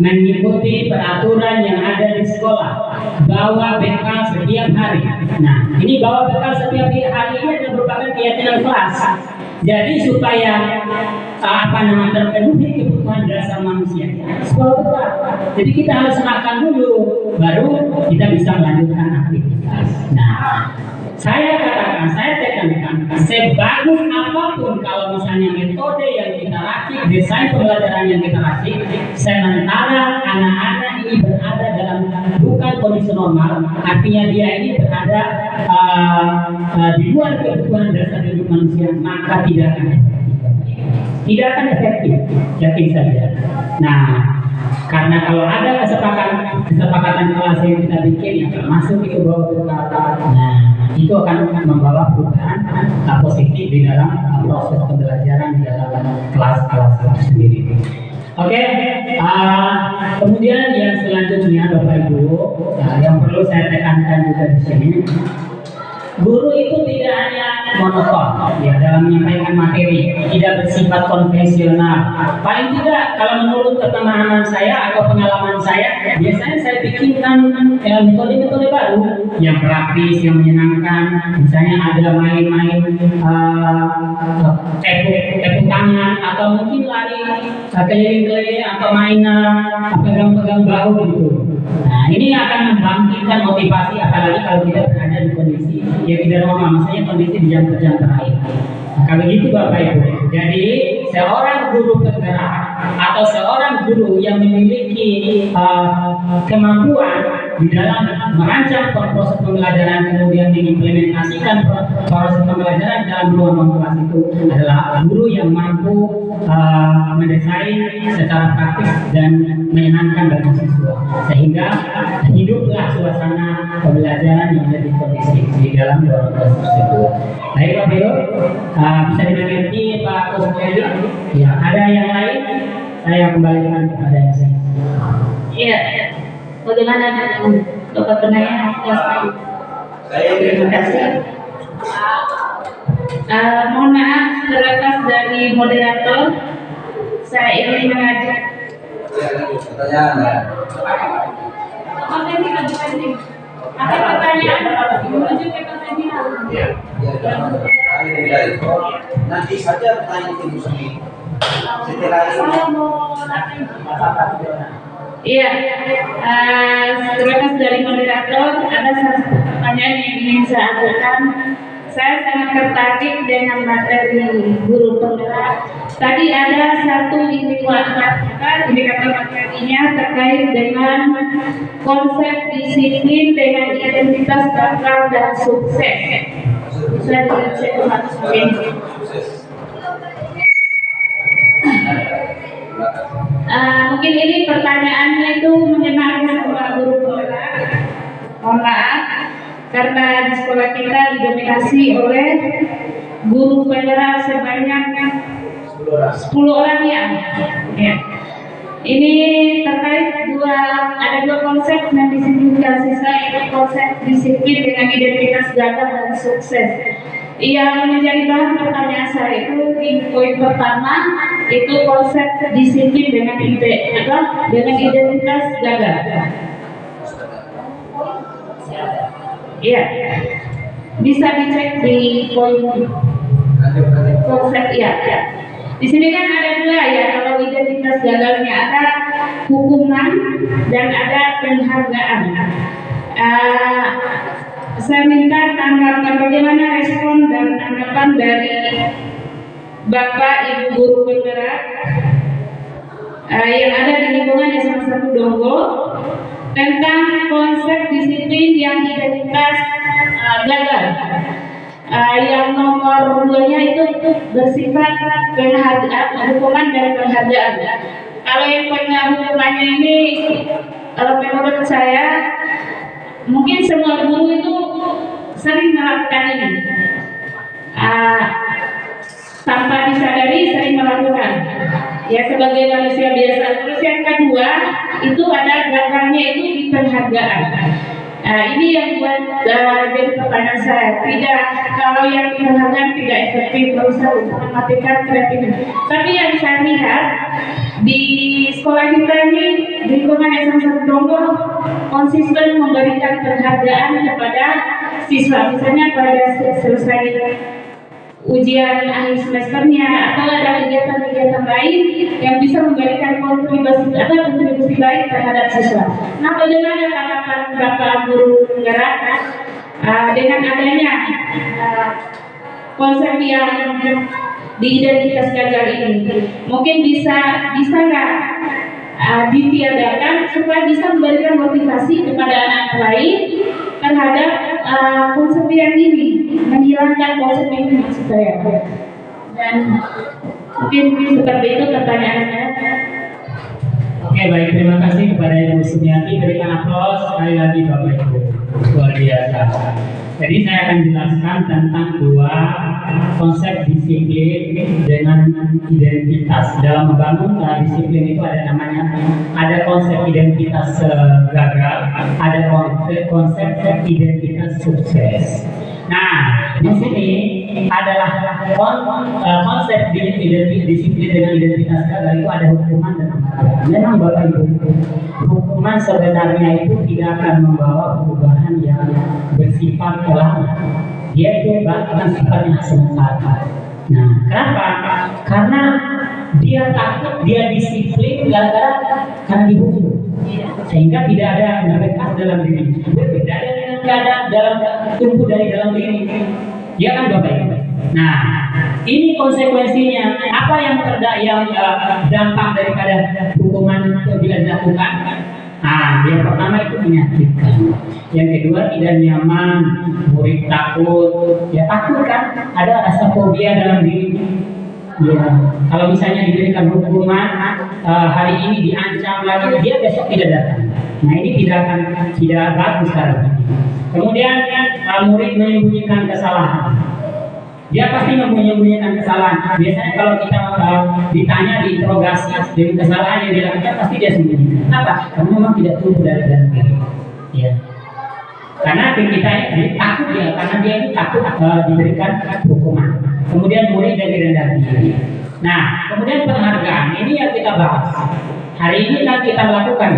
mengikuti peraturan yang ada di sekolah, bawa bekal setiap hari. Nah, ini bawa bekal setiap hari ini adalah merupakan keyakinan kelas. Jadi supaya terpenuhi kebutuhan dasar manusia, sekolah bekal. Jadi kita harus makan dulu, baru kita bisa melanjutkan aktivitas. Nah, saya tekankan, sebagus apapun kalau misalnya metode yang kita racik, desain pembelajaran yang kita racik, sementara anak-anak ini berada dalam bukan kondisi normal, artinya dia ini berada di luar kebutuhan dasar hidup manusia, maka tidak akan efektif, yakin saja. Nah, karena kalau ada kesepakatan kelas yang kita bikin yang termasuk itu bawa bekal, nah itu akan membawa perubahan positif di dalam proses pembelajaran di dalam kelas-kelas itu sendiri. Oke, kemudian yang selanjutnya Bapak Ibu, yang perlu saya tekankan juga di sini, guru itu tidak hanya monoton dalam menyampaikan materi, tidak bersifat konvensional. Paling tidak kalau menurut pemahaman saya atau pengalaman saya, biasanya saya bikinkan metode-metode baru yang praktis, yang menyenangkan. Misalnya ada main-main tepuk tangan, atau mungkin lari keliling-keliling, atau main pegang-pegang bahu gitu. Nah ini akan membangkitkan motivasi, apalagi kalau kita berada di kondisi yang tidak normal, misalnya kondisi di jam-jam terakhir. Nah, begitu Bapak Ibu. Jadi seorang guru penggerak atau seorang guru yang memiliki kemampuan di dalam merancang proses pembelajaran, kemudian mengimplementasikan proses pembelajaran dalam ruang kelas itu adalah guru yang mampu mendesain secara praktis dan menyenangkan bagi siswa, sehingga hiduplah suasana pembelajaran yang lebih kondusif di dalam ruang kelas tersebut. Baik Bapak Ibu, bisa dimengerti Pak Kusmulyadi? Ya, ada yang lain? Saya kembalikan kepada yang saya. Iya. Bagaimana Bapak penanya? Terima kasih. Mohon maaf terlepas dari moderator, saya ingin mengajak. Apa pertanyaan? Menuju ke pertanyaan. terakhir dari nanti saja pertanyaan ibu sendiri. Setelah ini Iya, terima kasih dari moderator. Ada satu pertanyaan yang ingin saya ajukan. Saya sangat tertarik dengan materi guru penggerak. Tadi ada satu indikator materinya terkait dengan konsep disiplin dengan identitas gagal dan sukses. Bisa dicek mungkin. Mungkin ini pertanyaannya itu menyenangkan para guru penggerak. Mohon maaf, karena di sekolah kita didominasi oleh guru penggerak sebanyak 10 orang ya. Ini terkait ada dua konsep yang disimplifikasi saya, yaitu konsep disiplin dengan identitas gagal dan sukses. Yang menjadi bahan pertanyaan saya itu di poin pertama itu konsep disiplin dengan identitas gagal. Iya, bisa dicek di poin konsep ya. Di sini kan ada dua ya, kalau identitas gagalnya ada hukuman dan ada penghargaan. Saya minta tanggapan bagaimana respon dan tanggapan dari Bapak Ibu guru penggerak yang ada di lingkungan SMA 1 Donggo tentang konsep disiplin yang identitas gagal. Yang nomor 2-nya itu bersifat penghargaan, hukuman dan penghargaan. Kalau yang hukumannya ini, kalau menurut saya, mungkin semua guru itu sering melakukan ini, tanpa disadari sering melakukan. Ya sebagai manusia biasa. Terus yang kedua itu ada gagalnya itu di penghargaan. Ini yang buat jadi pertanyaan saya. Tidak, kalau yang penghargaan tidak efektif, berusaha untuk mematikan kreativitas. Tapi yang saya lihat di sekolah kita ini, di lingkungan SMA 1 Donggo konsisten memberikan penghargaan kepada siswa. Misalnya pada selesai ujian akhir semesternya atau ada kegiatan-kegiatan lain yang bisa memberikan kontribusi baik terhadap siswa. Nah, bagaimana tanggapan Bapak guru penggerak dengan adanya konsep yang di identitas gagal ini? Mungkin bisa nggak ditiadakan supaya bisa memberikan motivasi kepada anak lain terhadap konsep yang ini, menghilangkan konsep ini maksud saya. Dan mungkin seperti itu pertanyaan saya. Oke, baik, terima kasih kepada Ibu Sumiati. Berikan aplaus sekali lagi Bapak Ibu. Luar biasa. Jadi saya akan jelaskan tentang dua konsep disiplin dengan identitas. Dalam membangun disiplin itu ada konsep identitas gagal, ada konsep identitas sukses. Nah, di sini adalah konsep disiplin dengan identitas gagal itu ada hukuman dan penghargaan. Memang Bapak Ibu, hukuman sebenarnya itu tidak akan membawa perubahan yang bersifat lama. Dia itu bahkan sifatnya sementara. Nah, kenapa? Karena dia takut, dia disiplin karena dihukum, sehingga tidak ada berbekas dalam diri. Berbeda dengan keadaan tumbuh dari dalam diri. Ya kan Bapak Ibu? Nah, ini konsekuensinya. Apa yang dampak daripada hukuman bila dilakukan? Nah, yang pertama itu menyakitkan. Yang kedua tidak nyaman, murid takut. Ya takut kan? Ada rasa fobia dalam diri. Ya, kalau misalnya diberikan hukuman hari ini diancam lagi, dia besok tidak datang. Nah, ini tidak bagus sekali. Kemudian murid menyembunyikan kesalahan. Dia pasti menyembunyikan kesalahan. Biasanya kalau kita ditanya diinterogasi dengan kesalahan yang dilakukan, pasti dia sembunyikan. Kenapa? Karena memang tidak tumbuh dari dalam diri. Ya. Karena kita takut dia, karena dia itu takut diberikan hukuman. Kemudian murid dari rendah diri. Nah, kemudian penghargaan ini yang kita bahas. Hari ini kan kita melakukan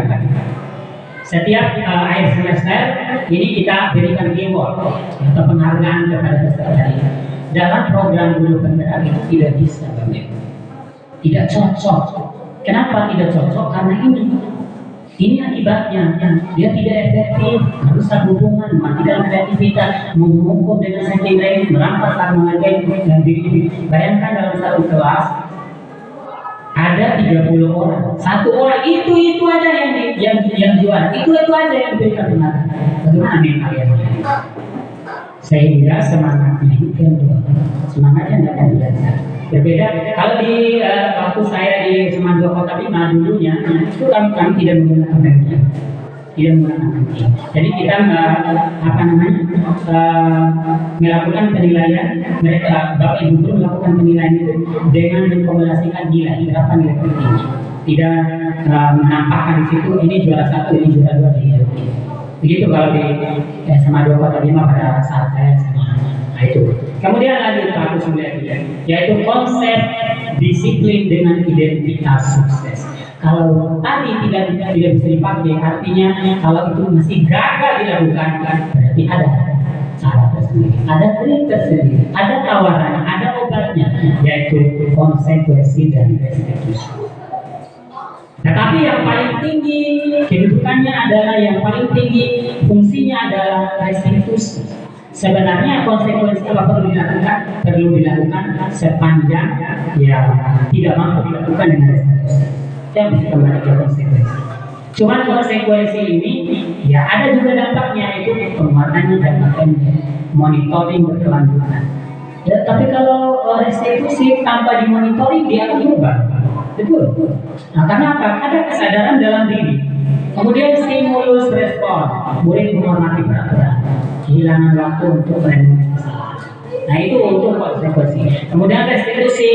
setiap akhir semester ini kita berikan reward atau penghargaan kepada peserta. dalam program guru penggerak itu tidak bisa, Bapak Ibu. Tidak cocok. Kenapa tidak cocok? Karena ini akibatnya dia tidak efektif, merusak hubungan, mematikan kreativitas, menghukum dengan setting lain, merampas hak menghargai diri. Bayangkan dalam satu kelas ada 30 orang, satu orang itu aja yang jual, itu aja yang diberikan benar. Bagaimana nih kalian? Sehingga semangatnya itu semangatnya tidak akan belajar. Berbeda kalau di waktu saya di Semandua Kota Bima dulunya itu kami tidak menggunakan media, tidak menggunakan media. Jadi kita melakukan penilaian, mereka Bapak Ibu guru melakukan penilaian itu dengan mengakumulasikan nilai berapa nilai tertinggi. Tidak menampakkan di situ ini juara 1, ini juara 2, ini. Begitu kalau di Semandua Kota Bima pada saat saya SMA. Nah itu. Kemudian lanjut Pak Agus yaitu konsep disiplin dengan identitas sukses. Kalau tadi tidak bisa dipakai, artinya kalau itu masih gagal dilakukan, berarti ada cara tersendiri, ada trik tersendiri, ada tawarannya, ada obatnya, yaitu konsekuensi dan restitusi. Tetapi yang paling tinggi kedudukannya adalah yang paling tinggi fungsinya adalah restitusi. Sebenarnya konsekuensi apa perlu dilakukan sepanjang ya tidak mampu dilakukan dengan restitusi. Yang bisa kembali ke konsekuensi. Cuman konsekuensi ini ya ada juga dampaknya, yaitu penguatannya jangka pendek, monitoring berkelanjutan. Ya, tapi kalau restitusi tanpa dimonitoring dia akan berubah. Betul. Nah, karena apa? Ada kesadaran dalam diri. Kemudian stimulus respon, murid menghormati peraturan, kehilangan waktu untuk merenungi kesalahan. Nah itu untuk konsekuensi. Kemudian restitusi,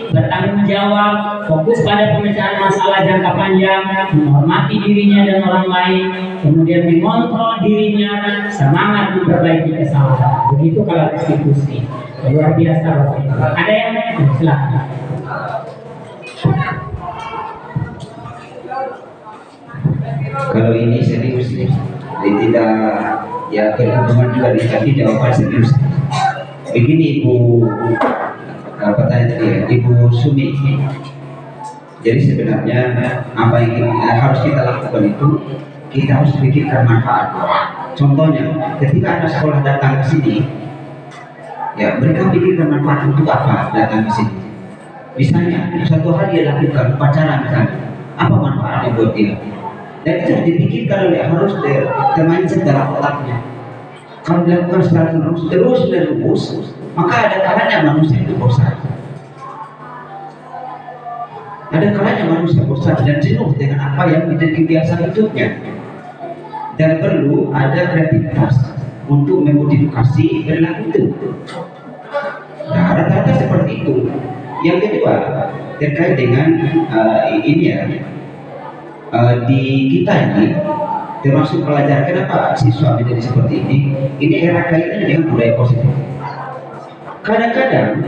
bertanggung jawab, fokus pada pemecahan masalah jangka panjang, menghormati dirinya dan orang lain, kemudian mengontrol dirinya, semangat memperbaiki kesalahan. Begitu kalau restitusi. Luar biasa Bapak Ibu. Ada yang lain? Silakan. Kalau ini serius nih, tidak ya perhitungan juga tapi jawaban serius. Begini Ibu, apa tadi ya, Ibu Sumi. Jadi sebenarnya apa yang harus kita lakukan itu, kita harus pikirkan manfaat. Contohnya, ketika anak sekolah datang ke sini, ya mereka pikirkan manfaat untuk apa datang ke sini. Misalnya, suatu hal dia lakukan upacara misalnya, apa manfaatnya buat dia? Dan itu dipikirkan oleh harus termainkan dalam otaknya. Kalau dilakukan secara terus menerus, maka ada kalanya manusia itu bosan. Ada kalanya manusia bosan dan jenuh dengan apa yang menjadi kebiasaan hidupnya. Dan perlu ada kreativitas untuk memodifikasi perilaku itu. Nah, rata-rata seperti itu. Yang kedua terkait dengan ini ya. Di kita ini termasuk pelajar, kenapa siswa menjadi seperti ini era kaitannya dengan budaya positif. Kadang-kadang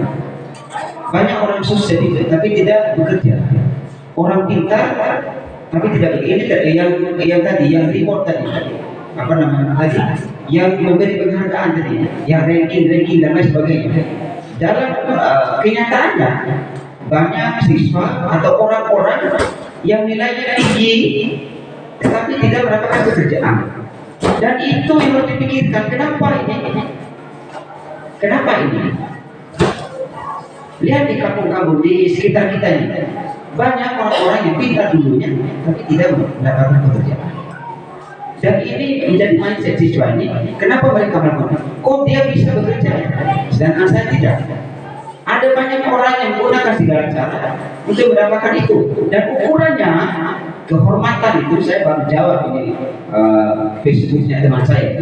banyak orang sukses tapi tidak bekerja, orang pintar tapi tidak bekerja. Ini yang tadi yang reward tadi apa namanya tadi yang memberi penghargaan tadi, yang ranking dan lain sebagainya. Dalam kenyataannya banyak siswa atau orang-orang yang nilainya tinggi tetapi tidak mendapatkan pekerjaan, dan itu yang harus dipikirkan. Kenapa ini? Lihat di kampung-kampung di sekitar kita ini banyak orang-orang yang pintar dulunya tapi tidak mendapatkan pekerjaan, dan ini menjadi mindset siswa ini. Kenapa mereka melakukan? Kok dia bisa bekerja sedangkan saya tidak? Ada banyak orang yang menggunakan segala cara untuk mendapatkan itu, dan ukurannya kehormatan itu. Saya baru jawab ini Facebooknya teman saya.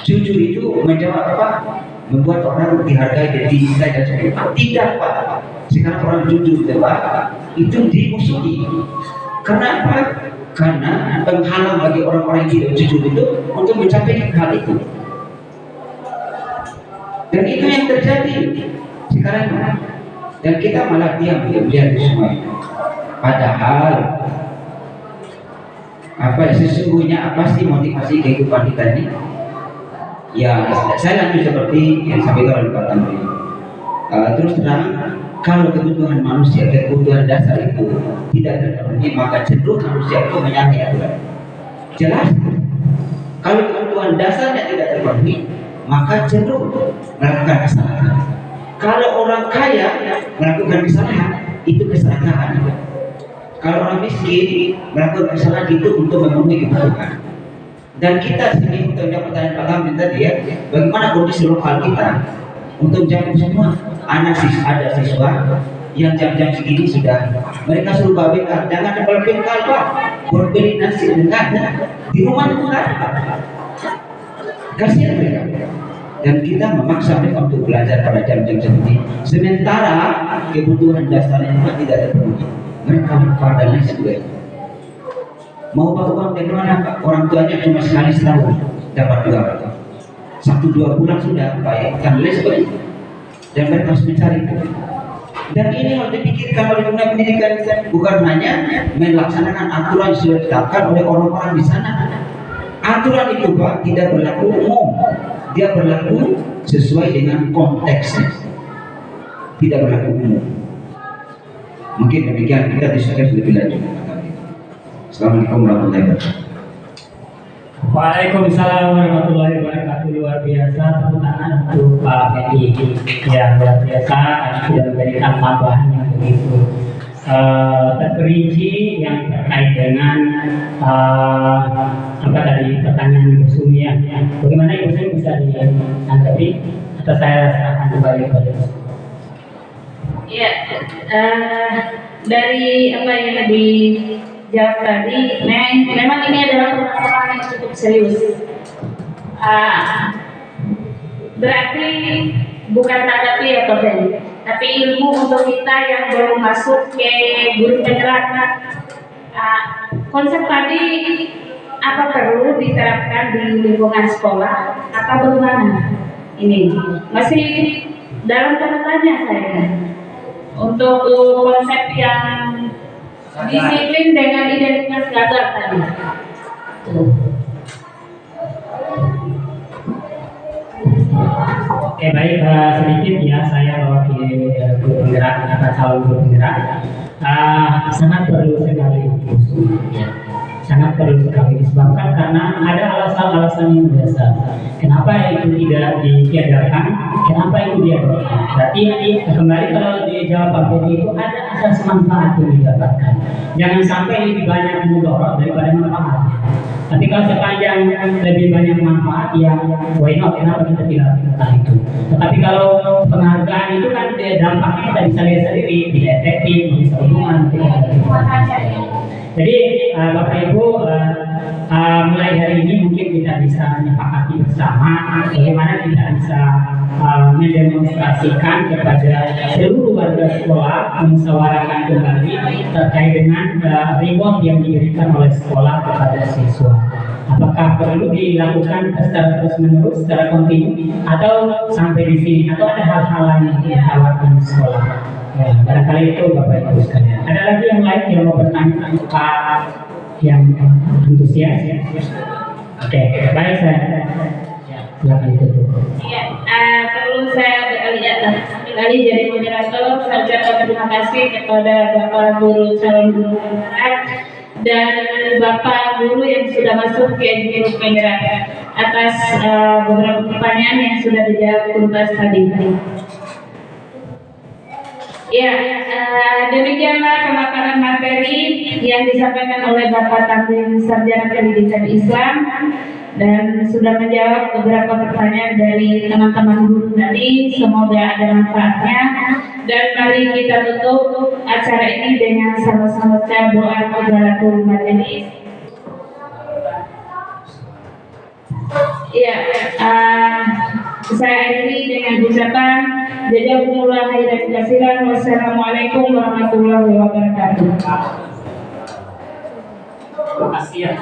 Jujur itu menjawab apa? Membuat orang dihargai dan dicintai dan sebagainya. Tidak Pak. Sekarang orang jujur itu Pak, itu dimusuhi. Karena apa? Karena penghalang bagi orang-orang yang tidak jujur itu untuk mencapai hal itu. Dan itu yang terjadi sekarang, dan kita malah diam melihat semua itu. Padahal apa sesungguhnya apa sih motivasi kehidupan kita ini? Ya, saya lanjut seperti yang disampaikan oleh Pak Tamri. Terus terang, kalau kebutuhan manusia, kebutuhan dasar itu tidak terpenuhi, maka cenderung manusia itu menyalahi aturan. Jelas. Kalau kebutuhan dasarnya tidak terpenuhi, maka cenderung melakukan kesalahan. Kalau orang kaya melakukan kesalahan, itu keserakahan. Kalau orang miskin melakukan kesalahan itu untuk memenuhi kebutuhan. Dan kita sini untuk menjawab pertanyaan Pak Tamrin tadi ya, bagaimana kondisi lokal kita untuk jawab semua. Ada siswa yang jam-jam segini sudah mereka suruh babekal, jangan ada bekal Pak, buat beli nasi dengan di rumah itu kan kasihan mereka. Dan kita memaksa mereka untuk belajar pada jam-jam seperti sementara kebutuhan dasarnya tidak terpenuhi. Mereka pada lain sebagainya. Mau bawa uang dari mana Pak? Orang tuanya cuma sekali setahun dapat uang. 1-2 bulan sudah baik dan lain sebagainya. Dan mereka harus mencari itu. Dan ini harus dipikirkan oleh dunia pendidikan, bukan hanya melaksanakan aturan yang sudah ditetapkan oleh orang-orang di sana. Aturan itu Pak tidak berlaku umum, dia berlaku sesuai dengan konteksnya. Tidak berlaku umum. Mungkin demikian, kita diskusi lebih lanjut. Assalamualaikum warahmatullahi wabarakatuh. Waalaikumsalam warahmatullahi wabarakatuh. Luar biasa, tepuk tangan untuk Pak Fendi. Ya, luar biasa, sudah memberikan tambahan yang begitu terperinci yang terkait dengan apa tadi pertanyaan Ibu Sumi ya. Bagaimana Ibu Sumi bisa ditanggapi atau saya serahkan kembali kepada Ibu? Ya, dari apa yang dijawab tadi, memang ini adalah permasalahan yang cukup serius. Berarti bukan tanggapi ya Pak Fendi, tapi ilmu untuk kita yang belum masuk ke guru penggerak. Konsep tadi apa perlu diterapkan di lingkungan sekolah atau bagaimana? Ini masih dalam tanda tanya saya. Untuk konsep yang disiplin dengan identitas gagal tadi. Oke baik, sedikit ya saya mewakili guru penggerak atau calon guru penggerak. Sangat perlu sekali, sangat perlu sekali disebabkan karena ada alasan-alasan yang dasar. Kenapa itu tidak ditiadakan? Kenapa itu diadakan? Berarti kembali kalau dijawab Pak Fendi itu ada asas manfaat yang didapatkan. Jangan sampai lebih banyak mudarat daripada manfaat. Tapi kalau sepanjang lebih banyak manfaat ya why not, kenapa kita tidak lakukan itu. Tetapi kalau penghargaan itu kan dampaknya kita bisa lihat sendiri, tidak efektif, bisa hubungan, jadi Bapak Ibu mulai hari ini mungkin kita bisa menyepakati bersama bagaimana kita bisa mendemonstrasikan kepada seluruh warga sekolah memusyawarahkan kembali terkait dengan reward yang diberikan oleh sekolah kepada siswa. Apakah perlu dilakukan secara terus-menerus, secara kontinu, atau sampai di sini, atau ada hal-hal lain yang ditawarkan di sekolah? Ya, barangkali itu Bapak Ibu sekalian. Ada lagi yang lain yang mau bertanya Pak yang antusias? Oke, baik saya. Silakan ditutup. Iya, perlu saya beralih jadi moderator. Saya ucapkan terima kasih kepada Bapak Guru calon guru penggerak dan Bapak Guru yang sudah masuk ke guru penggerak atas beberapa pertanyaan yang sudah dijawab tuntas tadi. Ya, demikianlah pemaparan materi yang disampaikan oleh Bapak Tamrin Sarjana Pendidikan Islam dan sudah menjawab beberapa pertanyaan dari teman-teman guru tadi. Semoga ada manfaatnya dan mari kita tutup acara ini dengan sama-sama doa kifaratul majelis. Ya, saya akhiri dengan ucapan jazakumullah khairan katsiran. Wassalamualaikum warahmatullahi wabarakatuh. Terima kasih ya.